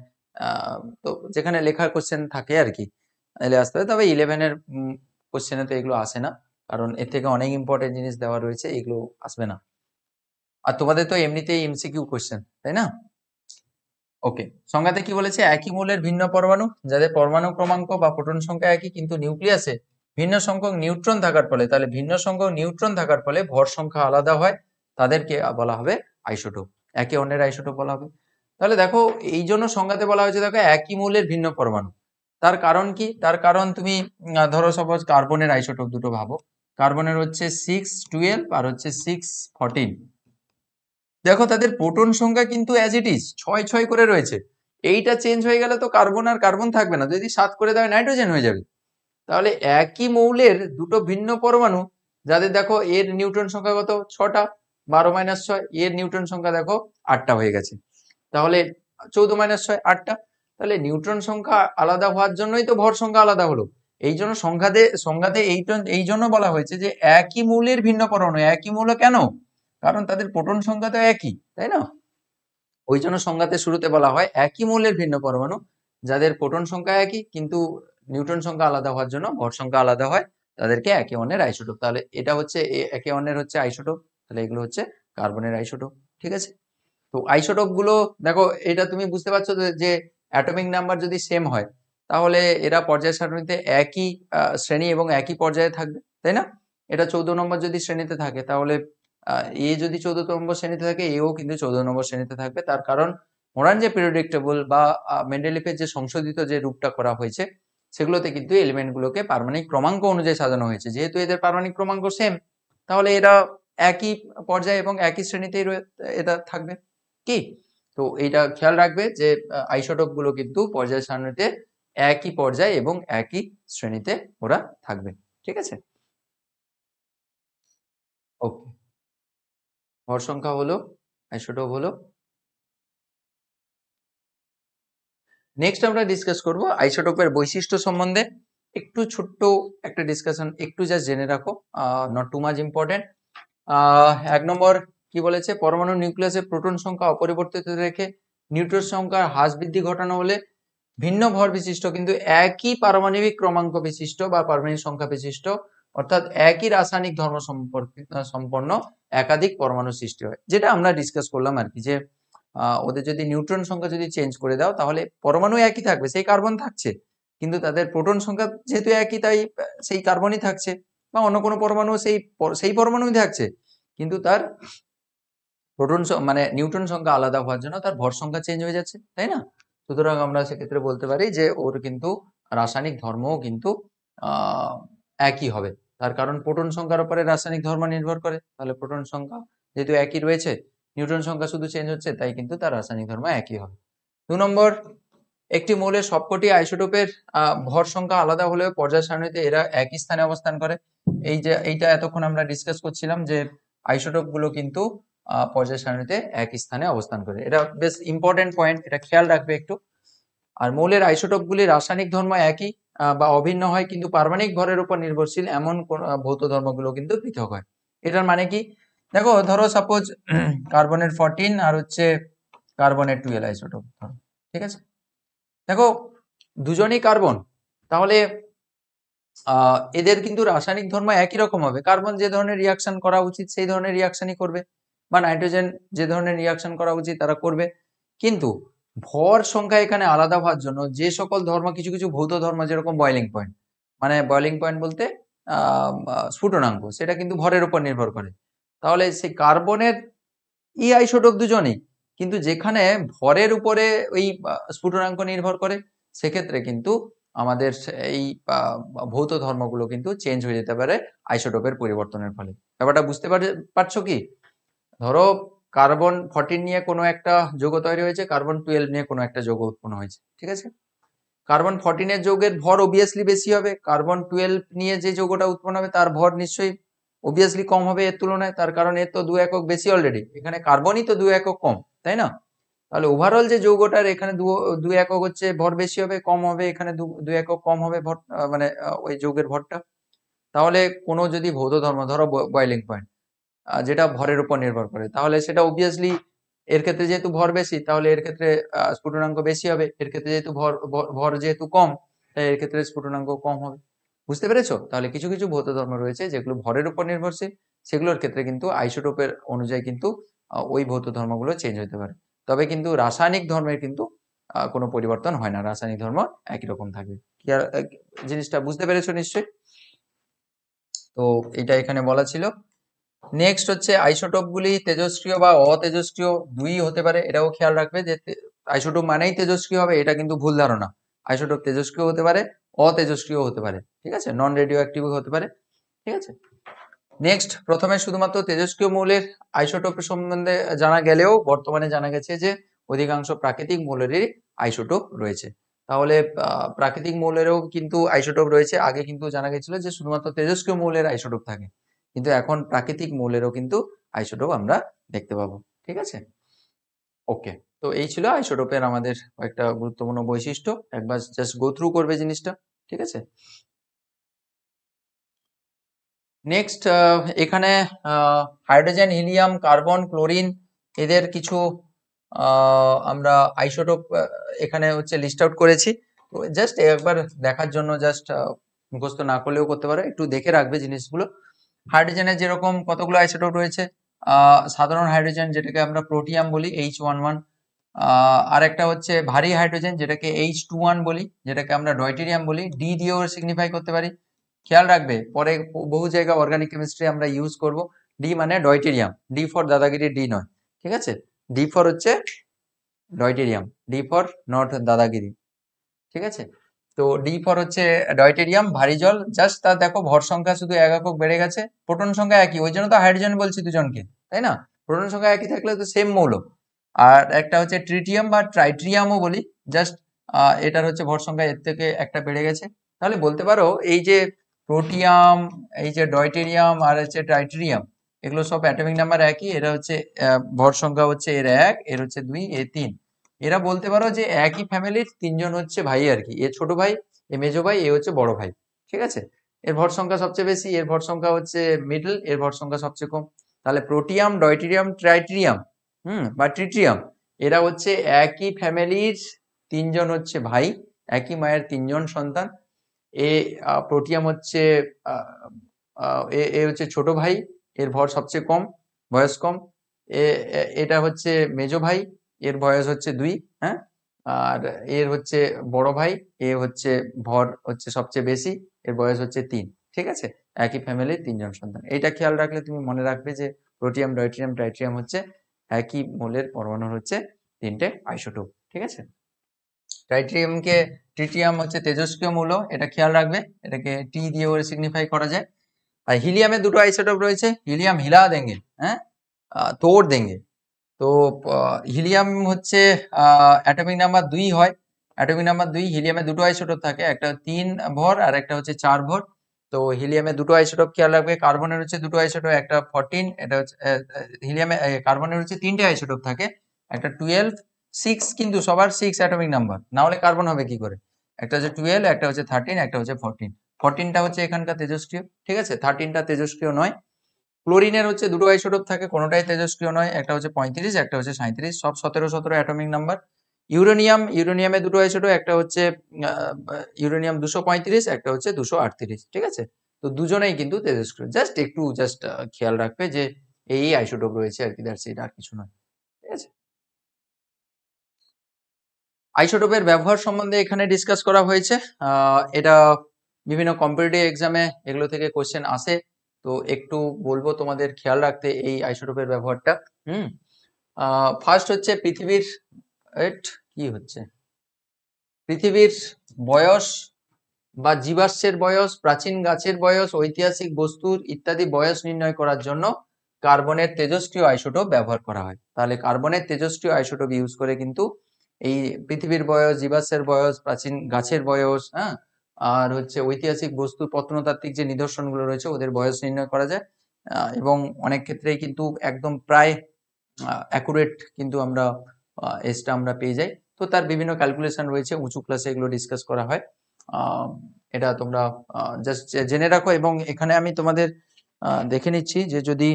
তো যেখানে লেখার কোশ্চেন থাকে আর কি, এলে আসতে পারে। তবে 11-এর কোশ্চেনে তো এগুলো আসে না, কারণ এর থেকে অনেক ইম্পর্টেন্ট জিনিস দেওয়া রয়েছে, এগুলো আসবে না। আর তোমাদের তো এমনিতেই এমসিকিউ কোশ্চেন, তাই না? ওকে, সংজ্ঞাতে কি বলেছে? একই মৌলের ভিন্ন পরমাণু যাদের পরমাণু ক্রমাঙ্ক বা প্রোটন সংখ্যা একই কিন্তু নিউক্লিয়াসে ভিন্ন সংখ্যক নিউট্রন থাকার ফলে, তাহলে ভিন্ন সংখ্যক নিউট্রন থাকার ফলে ভর সংখ্যা আলাদা হয়, তাদেরকে বলা হবে আইসোটোপ, একে অন্যের আইসোটোপ বলা হবে। তাহলে দেখো, এই জন্য সংজ্ঞাতে বলা হয়েছে দেখো একই মৌলের ভিন্ন পরমাণু। তার কারণ কি? তার কারণ তুমি ধরো সাপোজ কার্বনের আইসোটোপ দুটো ভাবো, কার্বনের হচ্ছে 612 আর হচ্ছে 614। দেখো তাদের প্রোটন সংখ্যা কিন্তু অ্যাজ ইট ইজ 6 করে রয়েছে। এইটা চেঞ্জ হয়ে গেলে তো কার্বন আর কার্বন থাকবে না, যদি 7 করে দেওয়া নাইট্রোজেন হয়ে যাবে। তাহলে একই মৌলের দুটো ভিন্ন পরমাণু যাদের দেখো এর নিউট্রন সংখ্যা কত? 6টা, 12-6, এর নিউট্রন সংখ্যা দেখো 8টা হয়ে গেছে, তাহলে 14-6 8টা। তাহলে নিউট্রন সংখ্যা আলাদা হওয়ার জন্যই তো ভর সংখ্যা আলাদা হলো। এই জন্য সংখ্যাতে এই জন্য বলা হয়েছে যে একই মৌলের ভিন্ন পরমাণু। একই মৌল কেন? কারণ তাদের প্রোটন সংখ্যা তো একই, তাই না? ওই জন্য সংজ্ঞাতে শুরুতে বলা হয় একই মৌলের ভিন্ন পরমাণু যাদের প্রোটন সংখ্যা একই কিন্তু নিউট্রন সংখ্যা আলাদা হওয়ার জন্য ভর সংখ্যা আলাদা হয়, তাদেরকে একে অন্যের আইসোটোপ। তাহলে এটা হচ্ছে একে অন্যের হচ্ছে আইসোটোপ, তাহলে এগুলো হচ্ছে কার্বনের আইসোটোপ, ঠিক আছে? তো আইসোটোপ গুলো দেখো, এটা তুমি বুঝতে পারছো যে অ্যাটমিক নাম্বার যদি সেম হয় তাহলে এরা পর্যায় সারণীতে একই শ্রেণী এবং একই পর্যায়ে থাকবে, তাই না? এটা 14 নম্বর যদি শ্রেণীতে থাকে তাহলে এ যদি 14 নম্বর শ্রেণীতে থাকে, এও কিন্তু 14 নম্বর শ্রেণীতে থাকবে। তার কারণ মোরান যে পিরিয়ডিক টেবল বা মেন্ডেলিফের যে সংশোধিত যে রূপটা করা হয়েছে সেগুলোতে কিন্তু এলিমেন্ট গুলোকে পারমাণবিক ক্রমাঙ্ক অনুযায়ী সাজানো হয়েছে। যেহেতু এদের পারমাণবিক ক্রমাঙ্ক সেম, তাহলে এরা একই পর্যায়ে এবং একই শ্রেণীতেই এটা থাকবে কি। তো এইটা খেয়াল রাখবে যে আইসোটোপ গুলো কিন্তু পর্যায় সারণীতে একই পর্যায়ে এবং একই শ্রেণীতে ওরা থাকবে, ঠিক আছে? ওকে, ভর সংখ্যা হলো, আইসোটোপ হলো। নেক্সট আমরা ডিসকাস করব আইসোটোপের বৈশিষ্ট্য সম্বন্ধে। একটু ছোট্ট একটা ডিসকাশন, একটু জাস্ট জেনে রাখো, নট টু মাচ ইম্পর্টেন্ট। 1 নম্বর কি বলেছে? পরমাণু নিউক্লিয়াসে প্রোটন সংখ্যা অপরিবর্তিত রেখে নিউট্রন সংখ্যার হ্রাস বৃদ্ধি ঘটানো হলে ভিন্ন ভর বিশিষ্ট কিন্তু একই পারমাণবিক ক্রমাঙ্ক বিশিষ্ট বা পারমাণবিক সংখ্যা বিশিষ্ট, অর্থাৎ একই রাসায়নিক ধর্ম সম্পন্ন একাধিক পরমাণু সৃষ্টি হয়। যেটা আমরা ডিসকাস করলাম আর কি, যে ওদের যদি নিউট্রন সংখ্যা যদি চেঞ্জ করে দাও তাহলে পরমাণু একই থাকবে, সেই কার্বন থাকছে, কিন্তু তাদের প্রোটন সংখ্যা যেহেতু একই তাই সেই কার্বনই থাকছে, বা অন্য কোনো পরমাণু সেই পরমাণুই থাকছে, কিন্তু তার প্রোটন মানে নিউট্রন সংখ্যা আলাদা হওয়ার জন্য তার ভর সংখ্যা চেঞ্জ হয়ে যাচ্ছে, তাই না? সুতরাং আমরা সেক্ষেত্রে বলতে পারি যে ওর কিন্তু রাসায়নিক ধর্মও কিন্তু আহ একই হবে। তার কারণ প্রোটন সংখ্যার উপরে রাসায়নিক ধর্ম নির্ভর করে, তাহলে প্রোটন সংখ্যা যেহেতু একই রয়েছে, নিউট্রন সংখ্যা শুধু চেঞ্জ হচ্ছে, তাই কিন্তু তার রাসায়নিক ধর্ম একই হবে। 2 নম্বর, একটি মৌলের সবকটি আইসোটোপের ভর সংখ্যা আলাদা হলেও পর্যায় সারণীতে এরা একই স্থানে অবস্থান করে। এই যে এইটা এতক্ষণ আমরা ডিসকাস করছিলাম যে আইসোটোপ গুলো কিন্তু পর্যায় সারণীতে একই স্থানে অবস্থান করে, এটা বেশ ইম্পর্টেন্ট পয়েন্ট, এটা খেয়াল রাখবে একটু। আর মৌলের আইসোটোপ গুলি রাসায়নিক ধর্ম একই বা অভিন্ন হয় কিন্তু পারমাণবিক ভরের উপর নির্ভরশীল এমন ভৌত ধর্মগুলো কিন্তু পৃথক হয়। এটার মানে কি? দেখো ধরো সাপোজ কার্বনের 14 আর হচ্ছে কার্বনের 12 আইসোটোপ, ঠিক আছে? দেখো দুজনেই কার্বন, তাহলে এদের কিন্তু রাসায়নিক ধর্ম একই রকম হবে। কার্বন যে ধরনের রিয়াকশন করা উচিত সেই ধরনের রিয়াকশনই করবে, বা নাইট্রোজেন যে ধরনের রিয়াকশন করা উচিত তারা করবে। কিন্তু ভর সংখ্যা এখানে আলাদা হওয়ার জন্য যে সকল ধর্ম, কিছু কিছু ভৌত ধর্ম যেরকম বয়লিং পয়েন্ট, মানে বয়লিং পয়েন্ট বলতে স্ফুটনাঙ্ক, সেটা কিন্তু ভরের উপর নির্ভর করে। তাহলে সেই কার্বনের আইসোটোপ দুজনেই, কিন্তু যেখানে ভরের উপরে ওই স্ফুটনাঙ্ক নির্ভর করে, সেক্ষেত্রে কিন্তু আমাদের এই ভৌত ধর্মগুলো কিন্তু চেঞ্জ হয়ে যেতে পারে আইসোটোপের পরিবর্তনের ফলে। ব্যাপারটা বুঝতে পারছো কি? ধরো কার্বন 14 নিয়ে কোনো একটা যৌগ তৈরি হয়েছে, কার্বন 12 নিয়ে কোনো একটা যৌগ উৎপন্ন হয়েছে, ঠিক আছে? কার্বন 14 এর যৌগের ভর অবভিয়াসলি বেশি হবে, কার্বন 12 নিয়ে যে যৌগটা উৎপন্ন হবে তার ভর নিশ্চয়ই অবভিয়াসলি কম হবে এর তুলনায়, তার কারণ এর তো 2 একক বেশি অলরেডি, এখানে কার্বনই তো 2 একক কম, তাই না? তাহলে ওভারঅল যে যৌগটার এখানে 2 একক হচ্ছে ভর বেশি হবে, কম হবে, এখানে 2 একক কম হবে ভর, মানে ওই যৌগের ভরটা। তাহলে কোনো যদি ভৌত ধর্ম, ধরো বয়লিং পয়েন্ট, যেটা ভরের উপর নির্ভর করে, তাহলে সেটা অবভিয়াসলি এর ক্ষেত্রে যেহেতু ভর বেশি, তাহলে এর ক্ষেত্রে স্ফুটনাঙ্ক বেশি হবে, এর ক্ষেত্রে যেহেতু ভর যেহেতু কম, তাই এর ক্ষেত্রে স্ফুটনাঙ্ক কম হবে। বুঝতে পেরেছো? তাহলে কিছু কিছু ভৌত ধর্ম রয়েছে যেগুলো ভরের উপর নির্ভরশীল, সেগুলোর ক্ষেত্রে কিন্তু আইসোটোপের অনুযায়ী কিন্তু ওই ভৌত ধর্মগুলো চেঞ্জ হতে পারে। তবে কিন্তু রাসায়নিক ধর্মের কিন্তু কোনো পরিবর্তন হয় না, রাসায়নিক ধর্ম একই রকম থাকবে। জিনিসটা বুঝতে পেরেছো নিশ্চয়ই? তো এটা এখানে বলা ছিল। নেক্সট হচ্ছে আইসোটোপ গুলি তেজস্ক্রিয় বা অতেজস্ক্রিয় দুই হতে পারে, এটাও খেয়াল রাখবে যে আইসোটোপ মানেই তেজস্ক্রিয় হবে, এটা কিন্তু ভুল ধারণা। আইসোটোপ তেজস্ক্রিয় হতে পারে, অতেজস্ক্রিয় হতে পারে, ঠিক আছে? নন রেডিও অ্যাক্টিভ হতে পারে, ঠিক আছে? নেক্সট, প্রথমে শুধুমাত্র তেজস্ক্রিয় মৌলের আইসোটোপ সম্বন্ধে জানা গেলেও বর্তমানে জানা গেছে যে অধিকাংশ প্রাকৃতিক মৌলেরই আইসোটোপ রয়েছে। তাহলে প্রাকৃতিক মৌলেরও কিন্তু আইসোটোপ রয়েছে। আগে কিন্তু জানা গেছিল যে শুধুমাত্র তেজস্ক্রিয় মৌলের আইসোটোপ থাকে, কিন্তু এখন প্রাকৃতিক মৌলেরও কিন্তু আইসোটোপ আমরা দেখতে পাবো, ঠিক আছে? ওকে, তো এই ছিল আইসোটোপের আমাদের একটা গুরুত্বপূর্ণ বৈশিষ্ট্য, একবার জাস্ট গো থ্রু করবে জিনিসটা, ঠিক আছে? নেক্সট, এখানে হাইড্রোজেন, হিলিয়াম, কার্বন, ক্লোরিন, এদের কিছু আমরা আইসোটোপ এখানে হচ্ছে লিস্ট আউট করেছি। তো জাস্ট একবার দেখার জন্য, জাস্ট মুখস্থ না করলেও করতে পারো, একটু দেখে রাখবে জিনিসগুলো। হাইড্রোজেনের যেরকম কতগুলো আইসোটোপ রয়েছে, সাধারণ হাইড্রোজেন যেটাকে আমরা প্রোটিয়াম বলি, H11, আর একটা হচ্ছে ভারী হাইড্রোজেন যেটাকে H21 বলি, যেটাকে আমরা ডয়টেরিয়াম বলি, ডি দিয়েও সিগনিফাই করতে পারি। খেয়াল রাখবে পরে বহু জায়গায় অর্গানিক কেমিস্ট্রি আমরা ইউজ করব, ডি মানে deuterium, D for Dadagiri D নয়, ঠিক আছে? ডি ফর হচ্ছে ডয়টেরিয়াম, ডি ফর নট দাদাগিরি, ঠিক আছে? তো ডি ফর হচ্ছে ডয়টেরিয়াম, ভারী জল। জাস্ট তার দেখো ভর সংখ্যা শুধু এক একক বেড়ে গেছে, প্রোটন সংখ্যা একই, ওই জন্য তো হাইড্রোজেন বলছি দুজনকে, তাই না? প্রোটন সংখ্যা একই থাকলে তো সেম মৌল। আর একটা হচ্ছে ট্রিটিয়াম বা ট্রাইট্রিয়ামও বলি, জাস্ট এটার হচ্ছে ভর সংখ্যা এর থেকে একটা বেড়ে গেছে। তাহলে বলতে পারো এই যে প্রোটিয়াম, এই যে ডয়টেরিয়াম আর হচ্ছে ট্রাইট্রিয়াম, এগুলো সব অ্যাটমিক নাম্বার একই, এরা হচ্ছে ভর সংখ্যা হচ্ছে এর 1, এর হচ্ছে 2, এর 3। এরা বলতে পারো যে একই ফ্যামিলির তিনজন হচ্ছে ভাই আর কি, এ ছোট ভাই, এ মেজো ভাই, এ হচ্ছে বড় ভাই, ঠিক আছে? এর ভর সংখ্যা সবচেয়ে বেশি, এর ভর সংখ্যা হচ্ছে মিডল, এর ভর সংখ্যা সবচেয়ে কম। তাহলে প্রোটিয়াম, ডয়টেরিয়াম, ট্রাইট্রিয়াম, বা ট্রিটিয়াম, এরা হচ্ছে একই ফ্যামিলির তিনজন হচ্ছে ভাই, একই মায়ের তিনজন সন্তান। এ প্রোটিয়াম হচ্ছে এ হচ্ছে ছোট ভাই, এর ভর সবচেয়ে কম, বয়স কম। এটা হচ্ছে মেজো ভাই, এর বয়স হচ্ছে 2, হ্যাঁ? আর এর হচ্ছে বড় ভাই, এ হচ্ছে ভর হচ্ছে সবচেয়ে বেশি, এর বয়স হচ্ছে 3, ঠিক আছে? একই ফ্যামিলির তিনজন সন্তান। এটা খেয়াল রাখলে তুমি মনে রাখবে যে প্রোটিয়াম, ডয়টেরিয়াম, ট্রাইট্রিয়াম হচ্ছে একই মৌলের পরমাণুর হচ্ছে 3টে আইসোটোপ, ঠিক আছে? ট্রাইট্রিয়ামকে, ট্রিটিয়াম হচ্ছে তেজস্ক্রিয় মৌল, এটা খেয়াল রাখবে, এটাকে টি দিয়ে সিগনিফাই করা যায়। আর হিলিয়ামের দুটো আইসোটোপ রয়েছে, হিলিয়াম হিলা দেঙ্গে, হ্যাঁ, তোড় দেঙ্গে। তো হিলিয়াম হচ্ছে অ্যাটমিক নাম্বার 2 হয়, অ্যাটমিক নাম্বার 2। হিলিয়ামে দুটো আইসোটোপ থাকে, একটা 3 ভর আর একটা হচ্ছে 4 ভর। তো হিলিয়ামে দুটো আইসোটোপ খেয়াল রাখবে, কার্বনের হচ্ছে দুটো আইসোটোপ, একটা 14, এটা হচ্ছে হিলিয়ামে, কার্বনের হচ্ছে 3টে আইসোটোপ থাকে, একটা 12, 6, কিন্তু সবার 6 অ্যাটমিক নাম্বার, না হলে কার্বন হবে কি করে? একটা হচ্ছে 12, একটা হচ্ছে 13, একটা হচ্ছে 14। 14টা হচ্ছে এখানকার তেজস্ক্রিয়, ঠিক আছে? 13টা তেজস্ক্রিয় নয়। ক্লোরিনের হচ্ছে দুটো আইসোটোপ থাকে, কোনোটাই তেজস্ক্রিয় নয়, একটা হচ্ছে 35, একটা হচ্ছে 37, সব 17 17 অ্যাটমিক নাম্বার। ইউরেনিয়ামে দুটো আইসোটোপ, একটা হচ্ছে ইউরেনিয়াম 235, একটা হচ্ছে 238, ঠিক আছে। তো দুজনেই কিন্তু তেজস্ক্রিয়। জাস্ট খেয়াল রাখবে যে এই আইসোটোপ রয়েছে আর কি, দ্যাটস ইট, আর কিছু নয়, ঠিক আছে। আইসোটোপের ব্যবহার সম্বন্ধে এখানে ডিসকাস করা হয়েছে। এটা বিভিন্ন কম্পিটিটিভ এক্সামে এগুলো থেকে কোশ্চেন আসে, তো একটু বলবো তোমাদের খেয়াল রাখতে এই আইসোটোপের ব্যবহারটা। ফার্স্ট হচ্ছে পৃথিবীর বয়স বা জীবাশ্মের বয়স, প্রাচীন গাছের বয়স, ঐতিহাসিক বস্তুর ইত্যাদি বয়স নির্ণয় করার জন্য কার্বনের তেজস্ক্রিয় আইসোটোপ ব্যবহার করা হয়। তাহলে কার্বনের তেজস্ক্রিয় আইসোটোপ ইউজ করে কিন্তু এই পৃথিবীর বয়স, জীবাশ্মের বয়স, প্রাচীন গাছের বয়স, হ্যাঁ, আর হচ্ছে ঐতিহাসিক বস্তুর প্রত্নতাত্ত্বিক যে নিদর্শনগুলো রয়েছে ওদের বয়স নির্ণয় করা যায়। এবং অনেক ক্ষেত্রেই কিন্তু একদম প্রায় অ্যাকুরেট কিন্তু আমরা এজটা আমরা পেয়ে যাই। তো তার বিভিন্ন ক্যালকুলেশন রয়েছে, উঁচু ক্লাসে এগুলো ডিসকাস করা হয়। এটা তোমরা জাস্ট জেনে রাখো। এবং এখানে আমি তোমাদের দেখে নিচ্ছি যে যদি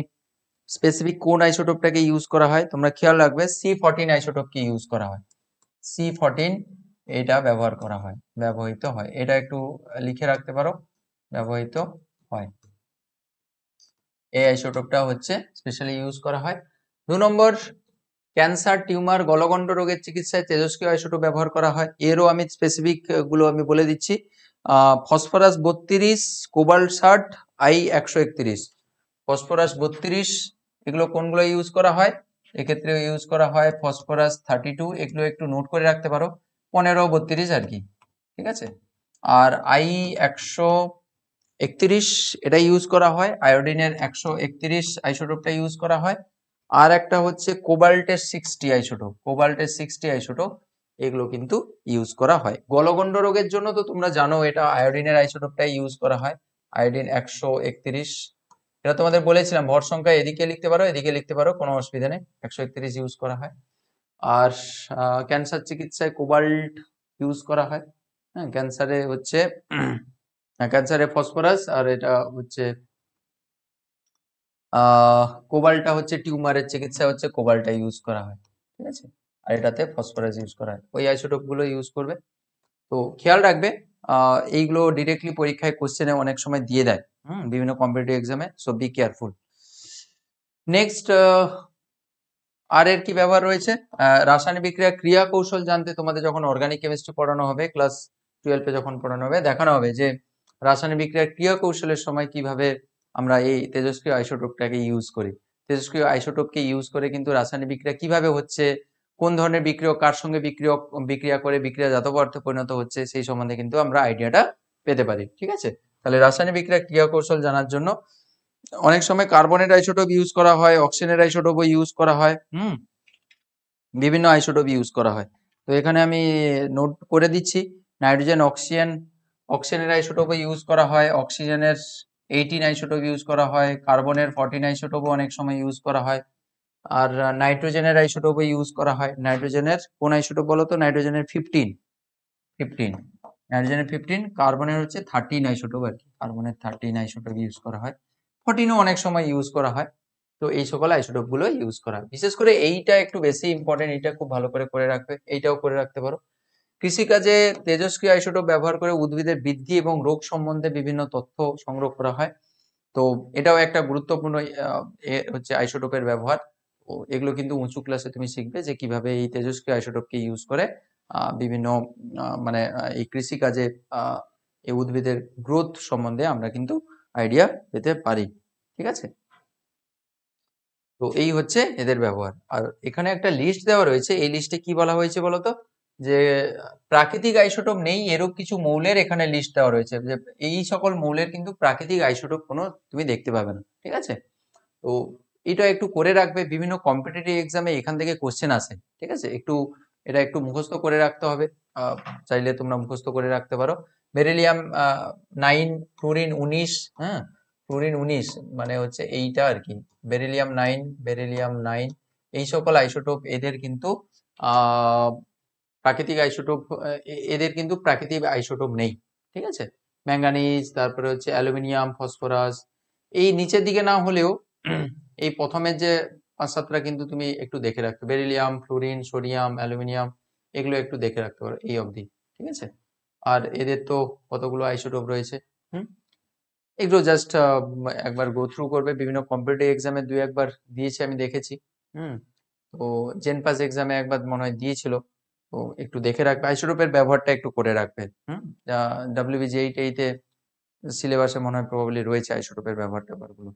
স্পেসিফিক কোন আইসোটোপটাকে ইউজ করা হয়, তোমরা খেয়াল রাখবে C14 আইসোটোপকে ইউজ করা হয়। C14 এটা ব্যবহৃত হয়, এটা একটু লিখে রাখতে পারো, ব্যবহৃত হয়। এই আইসোটোপটা হচ্ছে স্পেশালি ইউজ করা হয়। 2 নম্বর, ক্যান্সার, টিউমার, গলগণ্ড রোগের চিকিৎসায় তেজস্ক্রিয় আইসোটোপ ব্যবহার করা হয়। এরও আমি স্পেসিফিক গুলো আমি বলে দিচ্ছি। Phosphorus 32, cobalt 60, I131। ফসফরাস 32 এগুলো কোনগুলো ইউজ করা হয়? এক্ষেত্রে ইউজ করা হয় ফসফরাস 32, এগুলো একটু নোট করে রাখতে পারো, 15, 32 আর কি, ঠিক আছে। আর I131 এটা ইউজ করা হয়, আয়োডিনের 131 আইসোটোপটা ইউজ করা হয়। আর একটা হচ্ছে কোবাল্টের 60 আইসোটোপ, এগুলো কিন্তু ইউজ করা হয়। গলগণ্ড রোগের জন্য তো তোমরা জানো এটা আয়োডিনের আইসোটোপটাই ইউজ করা হয়, আয়োডিন 131। এটা তোমাদের বলেছিলাম ভর সংখ্যা এদিকে লিখতে পারো, এদিকে লিখতে পারো, কোনো অসুবিধা নেই, 131 ইউজ করা হয়। আর ক্যান্সার চিকিৎসায় কোবাল্ট ইউজ করা হয়। হ্যাঁ, ক্যান্সারে ফসফরাস, আর এটা হচ্ছে কোবাল্টটা হচ্ছে টিউমারের চিকিৎসা হচ্ছে কোবাল্টটা ইউজ করা হয়, ঠিক আছে। আর এটাতে ফসফরাস ইউজ করা হয়, ওই আইসোটোপ গুলো ইউজ করবে। তো খেয়াল রাখবে এইগুলো ডিরেক্টলি পরীক্ষায় কোশ্চেনে অনেক সময় দিয়ে দেয়, বিভিন্ন কম্পিটিটিভ এক্সামে, সো বি কেয়ারফুল। নেক্সট, আর এর কি ব্যবহার রয়েছে? রাসায়নিক বিক্রিয়া ক্রিয়া কৌশল জানতে তোমাদের যখন অর্গানিক কেমিস্ট্রি পড়ানো হবে, ক্লাস 12-এ যখন পড়ানো হবে, দেখানো হবে যে রাসায়নিক বিক্রিয়ার ক্রিয়া কৌশলের সময় কিভাবে আমরা এই তেজস্ক্রিয় আইসোটোপটাকে ইউজ করি। তেজস্ক্রিয় আইসোটোপকে ইউজ করে কিন্তু রাসায়নিক বিক্রিয়া কিভাবে হচ্ছে, কোন ধরনের বিক্রিয়ক কার সঙ্গে বিক্রিয়া করে বিক্রিয়াজাত পদার্থে পরিণত হচ্ছে, সেই সম্বন্ধে কিন্তু আমরা আইডিয়াটা পেতে পারি, ঠিক আছে। তাহলে রাসায়নিক বিক্রিয়া ক্রিয়া কৌশল জানার জন্য অনেক সময় কার্বনের আইসোটোপ ইউজ করা হয়, অক্সিজেনের আইসোটোপও ইউজ করা হয়, বিভিন্ন আইসোটোপ ইউজ করা হয়। তো এখানে আমি নোট করে দিচ্ছি, নাইট্রোজেন, অক্সিজেনের আইসোটোপও ইউজ করা হয়, অক্সিজেনের 18 আইসোটোপ ইউজ করা হয়, কার্বনের 14 আইসোটোপও অনেক সময় ইউজ করা হয়। আর নাইট্রোজেনের আইসোটোপও ইউজ করা হয়। নাইট্রোজেনের কোন আইসোটোপ বলো তো? নাইট্রোজেনের 15, নাইট্রোজেনের 15, কার্বনের হচ্ছে 13 আইসোটোপ আর কি, কার্বনের 13 আইসোটোপ ইউজ করা হয়, 14ও অনেক সময় ইউজ করা হয়। তো এই সকল আইসোটোপ গুলো ইউজ করা হয়। বিশেষ করে এইটা একটু বেশি ইম্পর্টেন্ট, এইটা খুব ভালো করে রাখবে, এইটাও করে রাখতে পারো। কৃষিকাজে তেজস্ক্রিয় আইসোটোপ ব্যবহার করে উদ্ভিদের বৃদ্ধি এবং রোগ সম্বন্ধে বিভিন্ন তথ্য সংগ্রহ করা হয়। তো এটাও একটা গুরুত্বপূর্ণ হচ্ছে আইসোটোপের ব্যবহার। তো এগুলো কিন্তু উঁচু ক্লাসে তুমি শিখবে যে কিভাবে এই তেজস্ক্রিয় আইসোটোপকে ইউজ করে বিভিন্ন মানে এই কৃষিকাজে এই উদ্ভিদের গ্রোথ সম্বন্ধে আমরা কিন্তু আইডিয়া পেতে পারি, ঠিক আছে। তো এই হচ্ছে এদের ব্যবহার। আর এখানে একটা লিস্ট দেওয়া রয়েছে, এই লিস্টে কি বলা হয়েছে বলতো, যে প্রাকৃতিক আইসোটোপ নেই এরূপ কিছু মৌলের এখানে লিস্ট দেওয়া রয়েছে, যে এই সকল মৌলের কিন্তু প্রাকৃতিক আইসোটোপ কোনো তুমি দেখতে পাবে না, ঠিক আছে। তো এটা একটু করে রাখবে, বিভিন্ন কম্পিটিটিভ এক্সামে এখান থেকে কোশ্চেন আসে, ঠিক আছে। এটা একটু মুখস্থ করে রাখতে হবে, চাইলে তোমরা মুখস্থ করে রাখতে পারো। বেরিলিয়াম 9, ফ্লুরিন 19, হ্যাঁ, ফ্লুরিন 19 মানে হচ্ছে এইটা আর কি, বেরিলিয়াম 9, এই সকল আইসোটোপ এদের কিন্তু প্রাকৃতিক আইসোটোপ, এদের কিন্তু প্রাকৃতিক আইসোটোপ নেই, ঠিক আছে। ম্যাঙ্গানিজ, তারপরে হচ্ছে অ্যালুমিনিয়াম, ফসফরাস, এই নিচের দিকে না হলেও এই প্রথমের যে 5-7টা কিন্তু তুমি একটু দেখে রাখবে, বেরিলিয়াম, ফ্লুরিন, সোডিয়াম, অ্যালুমিনিয়াম, এগুলো একটু দেখে রাখতে পারো এই অবধি, ঠিক আছে। আর এদের তো কতগুলো আইসোটোপ রয়েছে, এগুলো জাস্ট একবার গো থ্রু করবে, বিভিন্ন কম্পিটিটিভ এক্সামে দুই একবার দিয়েছে আমি দেখেছি। তো জেনপাস এক্সামে একবার মনে হয় দিয়েছিল, তো একটু দেখে রাখবে, আইসোটোপের ব্যবহারটা একটু করে রাখবে। WBGEI তে সিলেবাসে মনে হয় প্রবাবলি রয়েছে আইসোটোপের ব্যবহার ট্যাবহারগুলো।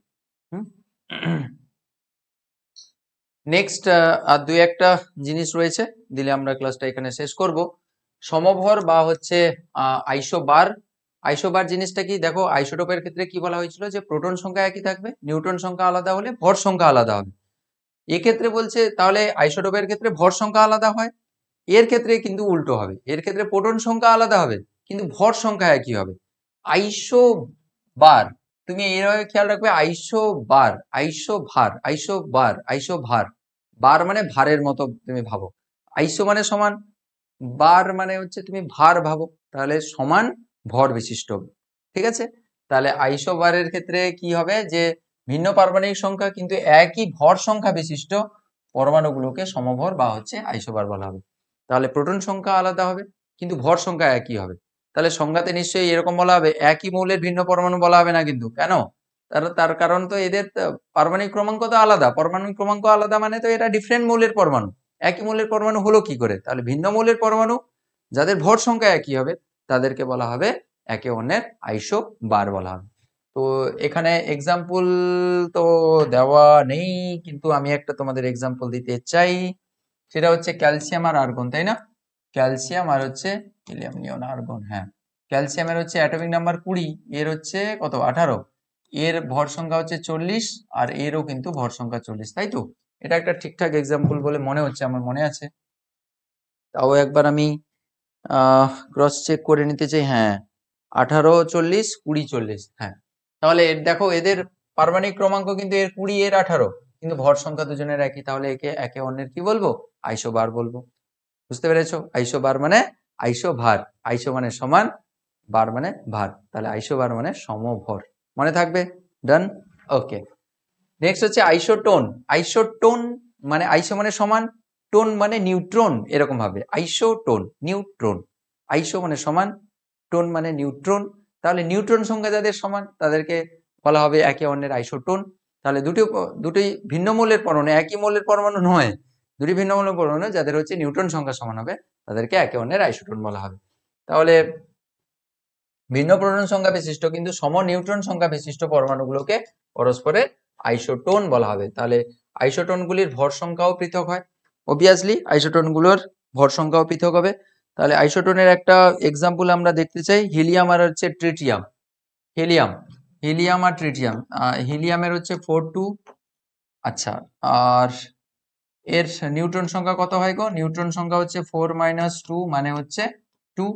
নেক্সট আর দুই একটা জিনিস রয়েছে, দিলে আমরা ক্লাসটা এখানে শেষ করব। সমভর বা হচ্ছে আইসোবার। আইসোবার জিনিসটা কি, দেখো আইসোটোপের ক্ষেত্রে কি বলা হয়েছিল যে প্রোটন সংখ্যা একই থাকবে, নিউট্রন সংখ্যা আলাদা হলে ভর সংখ্যা আলাদা হবে। এক্ষেত্রে বলছে তাহলে আইসোটোপের ক্ষেত্রে ভর সংখ্যা আলাদা হয়, এর ক্ষেত্রে কিন্তু উল্টো হবে, এর ক্ষেত্রে প্রোটন সংখ্যা আলাদা হবে কিন্তু ভর সংখ্যা একই হবে। আইসোবার, তুমি এইভাবে খেয়াল রাখবে, আইসোবার, আইসোভার, আইসোবার, আইসোভার। বার মানে ভারের মতো তুমি ভাবো, আইসো মানে সমান, বার মানে হচ্ছে তুমি ভার ভাবো, তাহলে সমান ভর বিশিষ্ট, ঠিক আছে। তাহলে আইসোবারের ক্ষেত্রে কি হবে যে ভিন্ন পারমাণবিক সংখ্যা কিন্তু একই ভর সংখ্যা বিশিষ্ট পরমাণুগুলোকে সমভর বা হচ্ছে আইসোবার বলা হবে। তাহলে প্রোটন সংখ্যা আলাদা হবে কিন্তু ভর সংখ্যা একই হবে। তাহলে সংজ্ঞাতে নিশ্চয়ই এরকম বলা হবে, একই মৌলের ভিন্ন পরমাণু বলা হবে না কিন্তু, কেন? তার কারণ তো এদের পারমাণবিক ক্রমাঙ্ক তো আলাদা, পারমাণবিক ক্রমাঙ্ক আলাদা মানে তো এটা ডিফারেন্ট মৌলের পরমাণু। একই মৌলের পরমাণু হলো কি করে? তাহলে ভিন্ন মৌলের পরমাণু যাদের ভর সংখ্যা একই হবে তাদেরকে বলা হবে একে অন্যের আইসোবার বলা হবে। তো এখানে এক্সাম্পল তো দেওয়া নেই, কিন্তু আমি একটা তোমাদের এক্সাম্পল দিতে চাই, সেটা হচ্ছে ক্যালসিয়াম আর আর্গন, তাই না? ক্যালসিয়াম আর হচ্ছে হিলিয়াম নিয়ন আর্গন, হ্যাঁ। ক্যালসিয়ামের হচ্ছে অ্যাটমিক নাম্বার 20, এর হচ্ছে কত 18, এর ভর সংখ্যা হচ্ছে 40, আর এরও কিন্তু ভর সংখ্যা 40, তাই তো? এটা একটা ঠিকঠাক এক্সাম্পল বলে মনে হচ্ছে, আমার মনে আছে। তাও একবার আমি ক্রস চেক করে নিতে চাই, হ্যাঁ 18, 40, 20, 40, হ্যাঁ। তাহলে দেখো এদের পারমাণবিক ক্রমাঙ্ক কিন্তু এর 20, এর 18, কিন্তু ভর সংখ্যা দুজনের একই, তাহলে একে একে অন্যের কি বলবো? আইসোবার বলবো। বুঝতে পেরেছো? আইসোবার মানে আইসোভার, আইসো মানে সমান, বার মানে ভার, তাহলে আইসোবার মানে সমভর, মনে থাকবে? ডান, ওকে। নেক্সট হচ্ছে আইসোটোন। আইসোটোন মানে আইসো মানে সমান, টোন মানে নিউট্রন, এরকম ভাবে আইসোটোন, নিউট্রন। আইসো মানে সমান, টোন মানে নিউট্রন, তাহলে নিউট্রন সংখ্যা যাদের সমান তাদেরকে বলা হবে একে অন্যের আইসোটোন। তাহলে দুটোই ভিন্ন মৌলের পরমাণু, একই মৌলের পরমাণু নয়, দুটি ভিন্ন মৌলের পরমাণু যাদের হচ্ছে নিউট্রন সংখ্যা সমান হবে তাদেরকে একে অন্যের আইসোটোন বলা হবে। তাহলে ভিন্ন প্রোটন সংখ্যা বিশিষ্ট কিন্তু সম নিউট্রন সংখ্যা বিশিষ্ট পরমাণুগুলোকে পরস্পরের আইসোটোন বলা হবে। তাহলে আইসোটোনগুলির ভর সংখ্যাও পৃথক হয়, অবভিয়াসলি আইসোটোনগুলোর ভর সংখ্যাও পৃথক হবে। তাহলে আইসোটোনের একটা এক্সাম্পল আমরা দেখতে চাই, হিলিয়াম আর হচ্ছে ট্রিটিয়াম। হিলিয়াম, হিলিয়াম আর ট্রিটিয়াম, হিলিয়ামের হচ্ছে 4, 2, আচ্ছা, আর এর নিউট্রন সংখ্যা কত হয় গো? নিউট্রন সংখ্যা হচ্ছে 4 - 2 মানে হচ্ছে 2।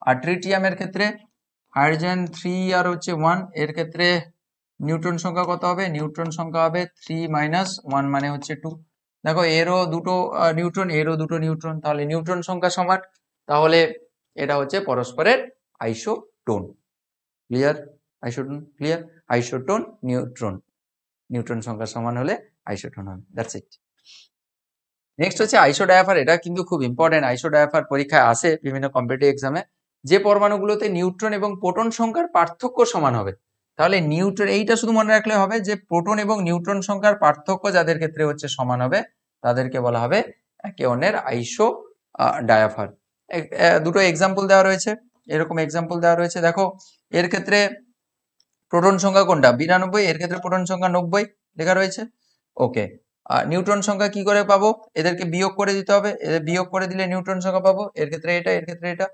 আর ট্রিটিয়ামের ক্ষেত্রে হাইড্রোজেন 3 আর হচ্ছে 1, এর ক্ষেত্রে নিউট্রন সংখ্যা কত হবে? নিউট্রন সংখ্যা হবে 3 - 1 মানে হচ্ছে 2। দেখো এরও দুটো নিউট্রন, এরও দুটো নিউট্রন, তাহলে নিউট্রন সংখ্যা সমান, তাহলে এটা হচ্ছে পরস্পরের isotone. Clear? Isotone clear? Isotone neutron, neutron সংখ্যা সমান হলে আইসোটোন হবে, দ্যাটস ইট। নেক্সট হচ্ছে আইসোডায়াফার। এটা কিন্তু খুব ইম্পর্টেন্ট, আইসোডায়াফার পরীক্ষায় আসে বিভিন্ন কম্পিটিটিভ এক্সামে। যে পরমাণুগুলোতে নিউট্রন এবং প্রোটন সংখ্যার পার্থক্য সমান হবে, তাহলে নিউট্রন, এইটা শুধু মনে রাখলে হবে যে প্রোটন এবং নিউট্রন সংখ্যার পার্থক্য যাদের ক্ষেত্রে হচ্ছে সমান হবে তাদেরকে বলা হবে একে অন্যের আইসো ডায়াফার। দুটো এক্সাম্পল দেওয়া রয়েছে, এরকম এক্সাম্পল দেওয়া রয়েছে, দেখো এর ক্ষেত্রে প্রোটন সংখ্যা কোনটা? 92, এর ক্ষেত্রে প্রোটন সংখ্যা 90 লেখা রয়েছে, ওকে। নিউট্রন সংখ্যা কি করে পাবো? এদেরকে বিয়োগ করে দিতে হবে, এদের বিয়োগ করে দিলে নিউট্রন সংখ্যা পাবো, এর ক্ষেত্রে এটা, এর ক্ষেত্রে এটা।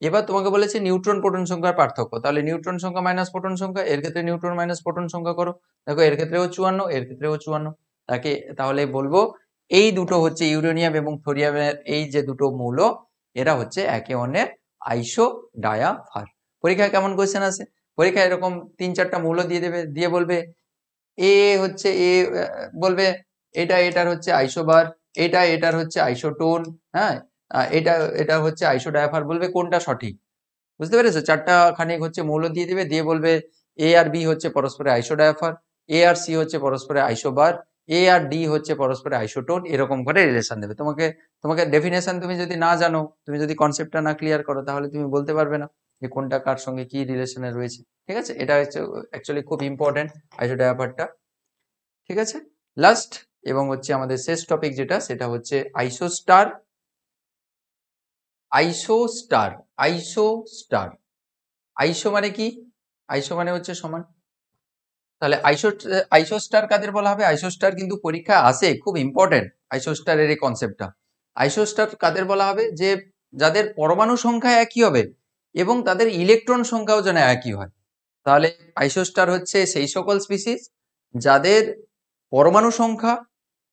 এবার তোমাকে বলেছে নিউট্রন প্রোটন সংখ্যার পার্থক্য, তাহলে নিউট্রন সংখ্যা মাইনাস প্রোটন সংখ্যা, এর ক্ষেত্রে নিউট্রন মাইনাস প্রোটন সংখ্যা করো, দেখো এর ক্ষেত্রেও 54, এর ক্ষেত্রেও 54। তাহলে বলবো এই দুটো হচ্ছে ইউরেনিয়াম এবং থোরিয়ামের এই যে দুটো মৌল, এরা হচ্ছে একে অন্যের আইসো ডায়াফার। পরীক্ষায় কেমন কোয়েশ্চেন আছে? পরীক্ষায় এরকম 3-4টা মৌল দিয়ে দেবে, দিয়ে বলবে এ হচ্ছে বলবে এটা এটার হচ্ছে আইসোবার, এটা এটার হচ্ছে আইসোটোন, হ্যাঁ, এটা হচ্ছে আইসোডায়াফার, বলবে কোনটা সঠিক। বুঝতে পেরেছো? 4টা খানিক হচ্ছে মৌল দিয়ে দিবে, দিয়ে বলবে এ আর বি হচ্ছে পরস্পরের আইসোডায়াফার, এ আর সি হচ্ছে পরস্পরের আইসোবার, এ আর ডি হচ্ছে পরস্পরের আইসোটোন, এরকম করে রিলেশন দেবে। তোমাকে ডেফিনেশন তুমি যদি না জানো, তুমি যদি কনসেপ্টটা না ক্লিয়ার করো, তাহলে তুমি বলতে পারবে না যে কোনটা কার সঙ্গে কি রিলেশনে রয়েছে। ঠিক আছে, এটা হচ্ছে অ্যাকচুয়ালি খুব ইম্পর্টেন্ট আইসোডায়াপারটা। ঠিক আছে, লাস্ট এবং হচ্ছে আমাদের শেষ টপিক যেটা, সেটা হচ্ছে আইসোস্টার। আইসোস্টার আইসোস্টার আইসো মানে কি? আইসো মানে হচ্ছে সমান। তাহলে আইসোস্টার কাদের বলা হবে? আইসোস্টার কিন্তু পরীক্ষা আসে, খুব ইম্পর্টেন্ট আইসোস্টারের এই কনসেপ্টটা। আইসোস্টার কাদের বলা হবে? যে যাদের পরমাণু সংখ্যা একই হবে এবং তাদের ইলেকট্রন সংখ্যাও যেন একই হয়। তাহলে আইসোস্টার হচ্ছে সেই সকল স্পিসিস যাদের পরমাণু সংখ্যা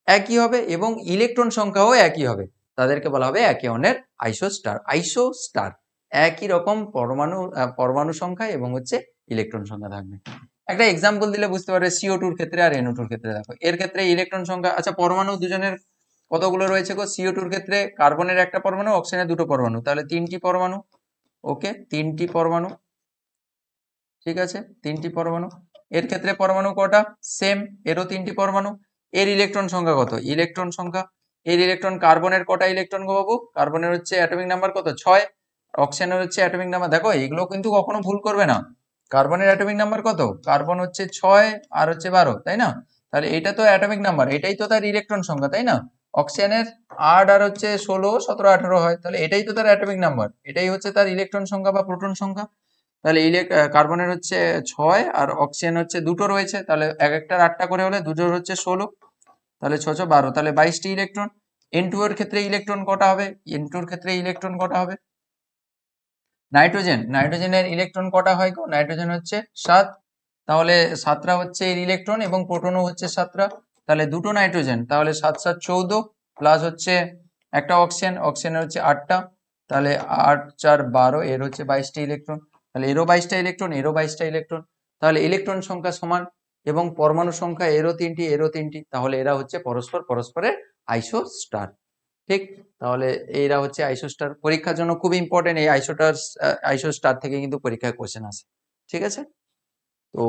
একই হবে এবং ইলেকট্রন সংখ্যাও একই হবে, তাদেরকে বলা হবে একে অন্যের আইসোস্টার। আইসোস্টার একই রকম পরমাণু সংখ্যা এবং হচ্ছে ইলেকট্রন সংখ্যা থাকবে। একটা এক্সাম্পল দিলে বুঝতে পারবে, CO2 ক্ষেত্রে আর NO2 ক্ষেত্রে। দেখো এর ক্ষেত্রে ইলেকট্রন সংখ্যা, আচ্ছা পরমাণু দুজনের কতগুলো রয়েছে গো? CO2 ক্ষেত্রে কার্বনের একটা পরমাণু, অক্সিজেনের দুটো পরমাণু, তাহলে 3টি পরমাণু। ওকে, 3টি পরমাণু, ঠিক আছে, 3টি পরমাণু। এর ক্ষেত্রে পরমাণু কটা? সেম, এরও 3টি পরমাণু। এর ইলেকট্রন সংখ্যা কত? ইলেকট্রন সংখ্যা, এর ইলেকট্রন, কার্বনের কটা ইলেকট্রন গো বাবু? কার্বনের হচ্ছে অ্যাটমিক নাম্বার কত? 6। অক্সিজেনের হচ্ছে অ্যাটমিক নাম্বার, দেখো এগুলো কিন্তু কখনো ভুল করবে না। কার্বনের অ্যাটমিক নাম্বার কত? কার্বন হচ্ছে 6 আর হচ্ছে 12, তাই না? তাহলে এটা তো অ্যাটমিক নাম্বার, এটাই তো তার ইলেকট্রন সংখ্যা, তাই না? অক্সিজেনের 8 আর হচ্ছে 16, 17, 18 হয়, তাহলে এটাই তো তার অ্যাটমিক নাম্বার, এটাই হচ্ছে তার ইলেকট্রন সংখ্যা বা প্রোটন সংখ্যা। তাহলে কার্বনের হচ্ছে 6 আর অক্সিজেন হচ্ছে দুটো রয়েছে, তাহলে এক একটার 8টা করে হলে দুটোর হচ্ছে 16, তাহলে 6 6 12, তাহলে 22টি ইলেকট্রন। N2 এর ক্ষেত্রে ইলেকট্রন কটা হবে? N2 এর ক্ষেত্রে ইলেকট্রন কটা হবে? নাইট্রোজেনের ইলেকট্রন কটা হয় গো? নাইট্রোজেন হচ্ছে 7, তাহলে 7টা হচ্ছে এর ইলেকট্রন এবং প্রোটনও হচ্ছে 7টা, তাহলে দুটো নাইট্রোজেন, তাহলে 7 7 14 প্লাস হচ্ছে একটা অক্সিজেন, অক্সিজেনের হচ্ছে 8টা, তাহলে 8 4 12, এর হচ্ছে 22টি ইলেকট্রন, তাহলে এরও 22টা ইলেকট্রন, এরও 22টা ইলেকট্রন, তাহলে ইলেকট্রন সংখ্যা সমান এবং পরমাণু সংখ্যা এরও 3টি, এরও 3টি, তাহলে এরা হচ্ছে পরস্পরের আইসোস্টার। ঠিক, তাহলে এইরা হচ্ছে আইসোস্টার। পরীক্ষার জন্য খুব ইম্পর্টেন্ট, এই আইসোস্টার থেকে কিন্তু পরীক্ষায় কোশ্চেন আসে। ঠিক আছে, তো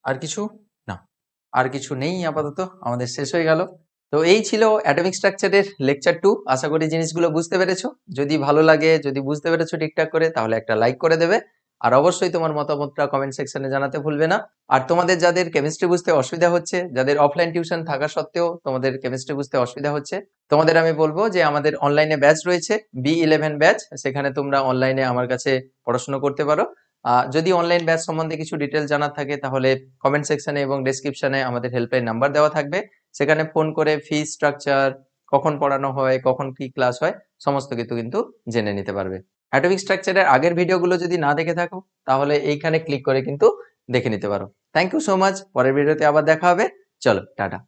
আর কিছু না, আর কিছু নেই আপাতত, আমাদের শেষ হয়ে গেল। তো এই ছিল অ্যাটমিক স্ট্রাকচারের লেকচার 2। আশা করি জিনিসগুলো বুঝতে পেরেছো। যদি ভালো লাগে, যদি বুঝতে পেরেছো ঠিকঠাক করে, তাহলে একটা লাইক করে দেবে। আর অবশ্যই তোমার মতামতটা কমেন্ট সেকশনে জানাতে ভুলবে না। আর তোমাদের যাদের কেমিস্ট্রি বুঝতে অসুবিধা হচ্ছে, যাদের অফলাইন টিউশন থাকা সত্ত্বেও তোমাদের কেমিস্ট্রি বুঝতে অসুবিধা হচ্ছে, তোমাদের আমি বলবো যে আমাদের অনলাইনে ব্যাচ রয়েছে, B11 ব্যাচ, সেখানে তোমরা অনলাইনে আমার কাছে পড়াশোনা করতে পারো। যদি অনলাইন ব্যাচ সম্বন্ধে কিছু ডিটেল জানার থাকে, তাহলে কমেন্ট সেকশনে এবং ডেসক্রিপশনে আমাদের হেল্পলাইন নাম্বার দেওয়া থাকবে, সেখানে ফোন করে ফি স্ট্রাকচার, কখন পড়ানো হয়, কখন কি ক্লাস হয়, সমস্ত কিছু কিন্তু জেনে নিতে পারবে। অ্যাটমিক স্ট্রাকচারের আগের ভিডিওগুলো যদি না দেখে থাকো, তাহলে এইখানে ক্লিক করে কিন্তু দেখে নিতে পারো। থ্যাংক ইউ সো মাচ, পরের ভিডিওতে আবার দেখা হবে। চলো টাটা।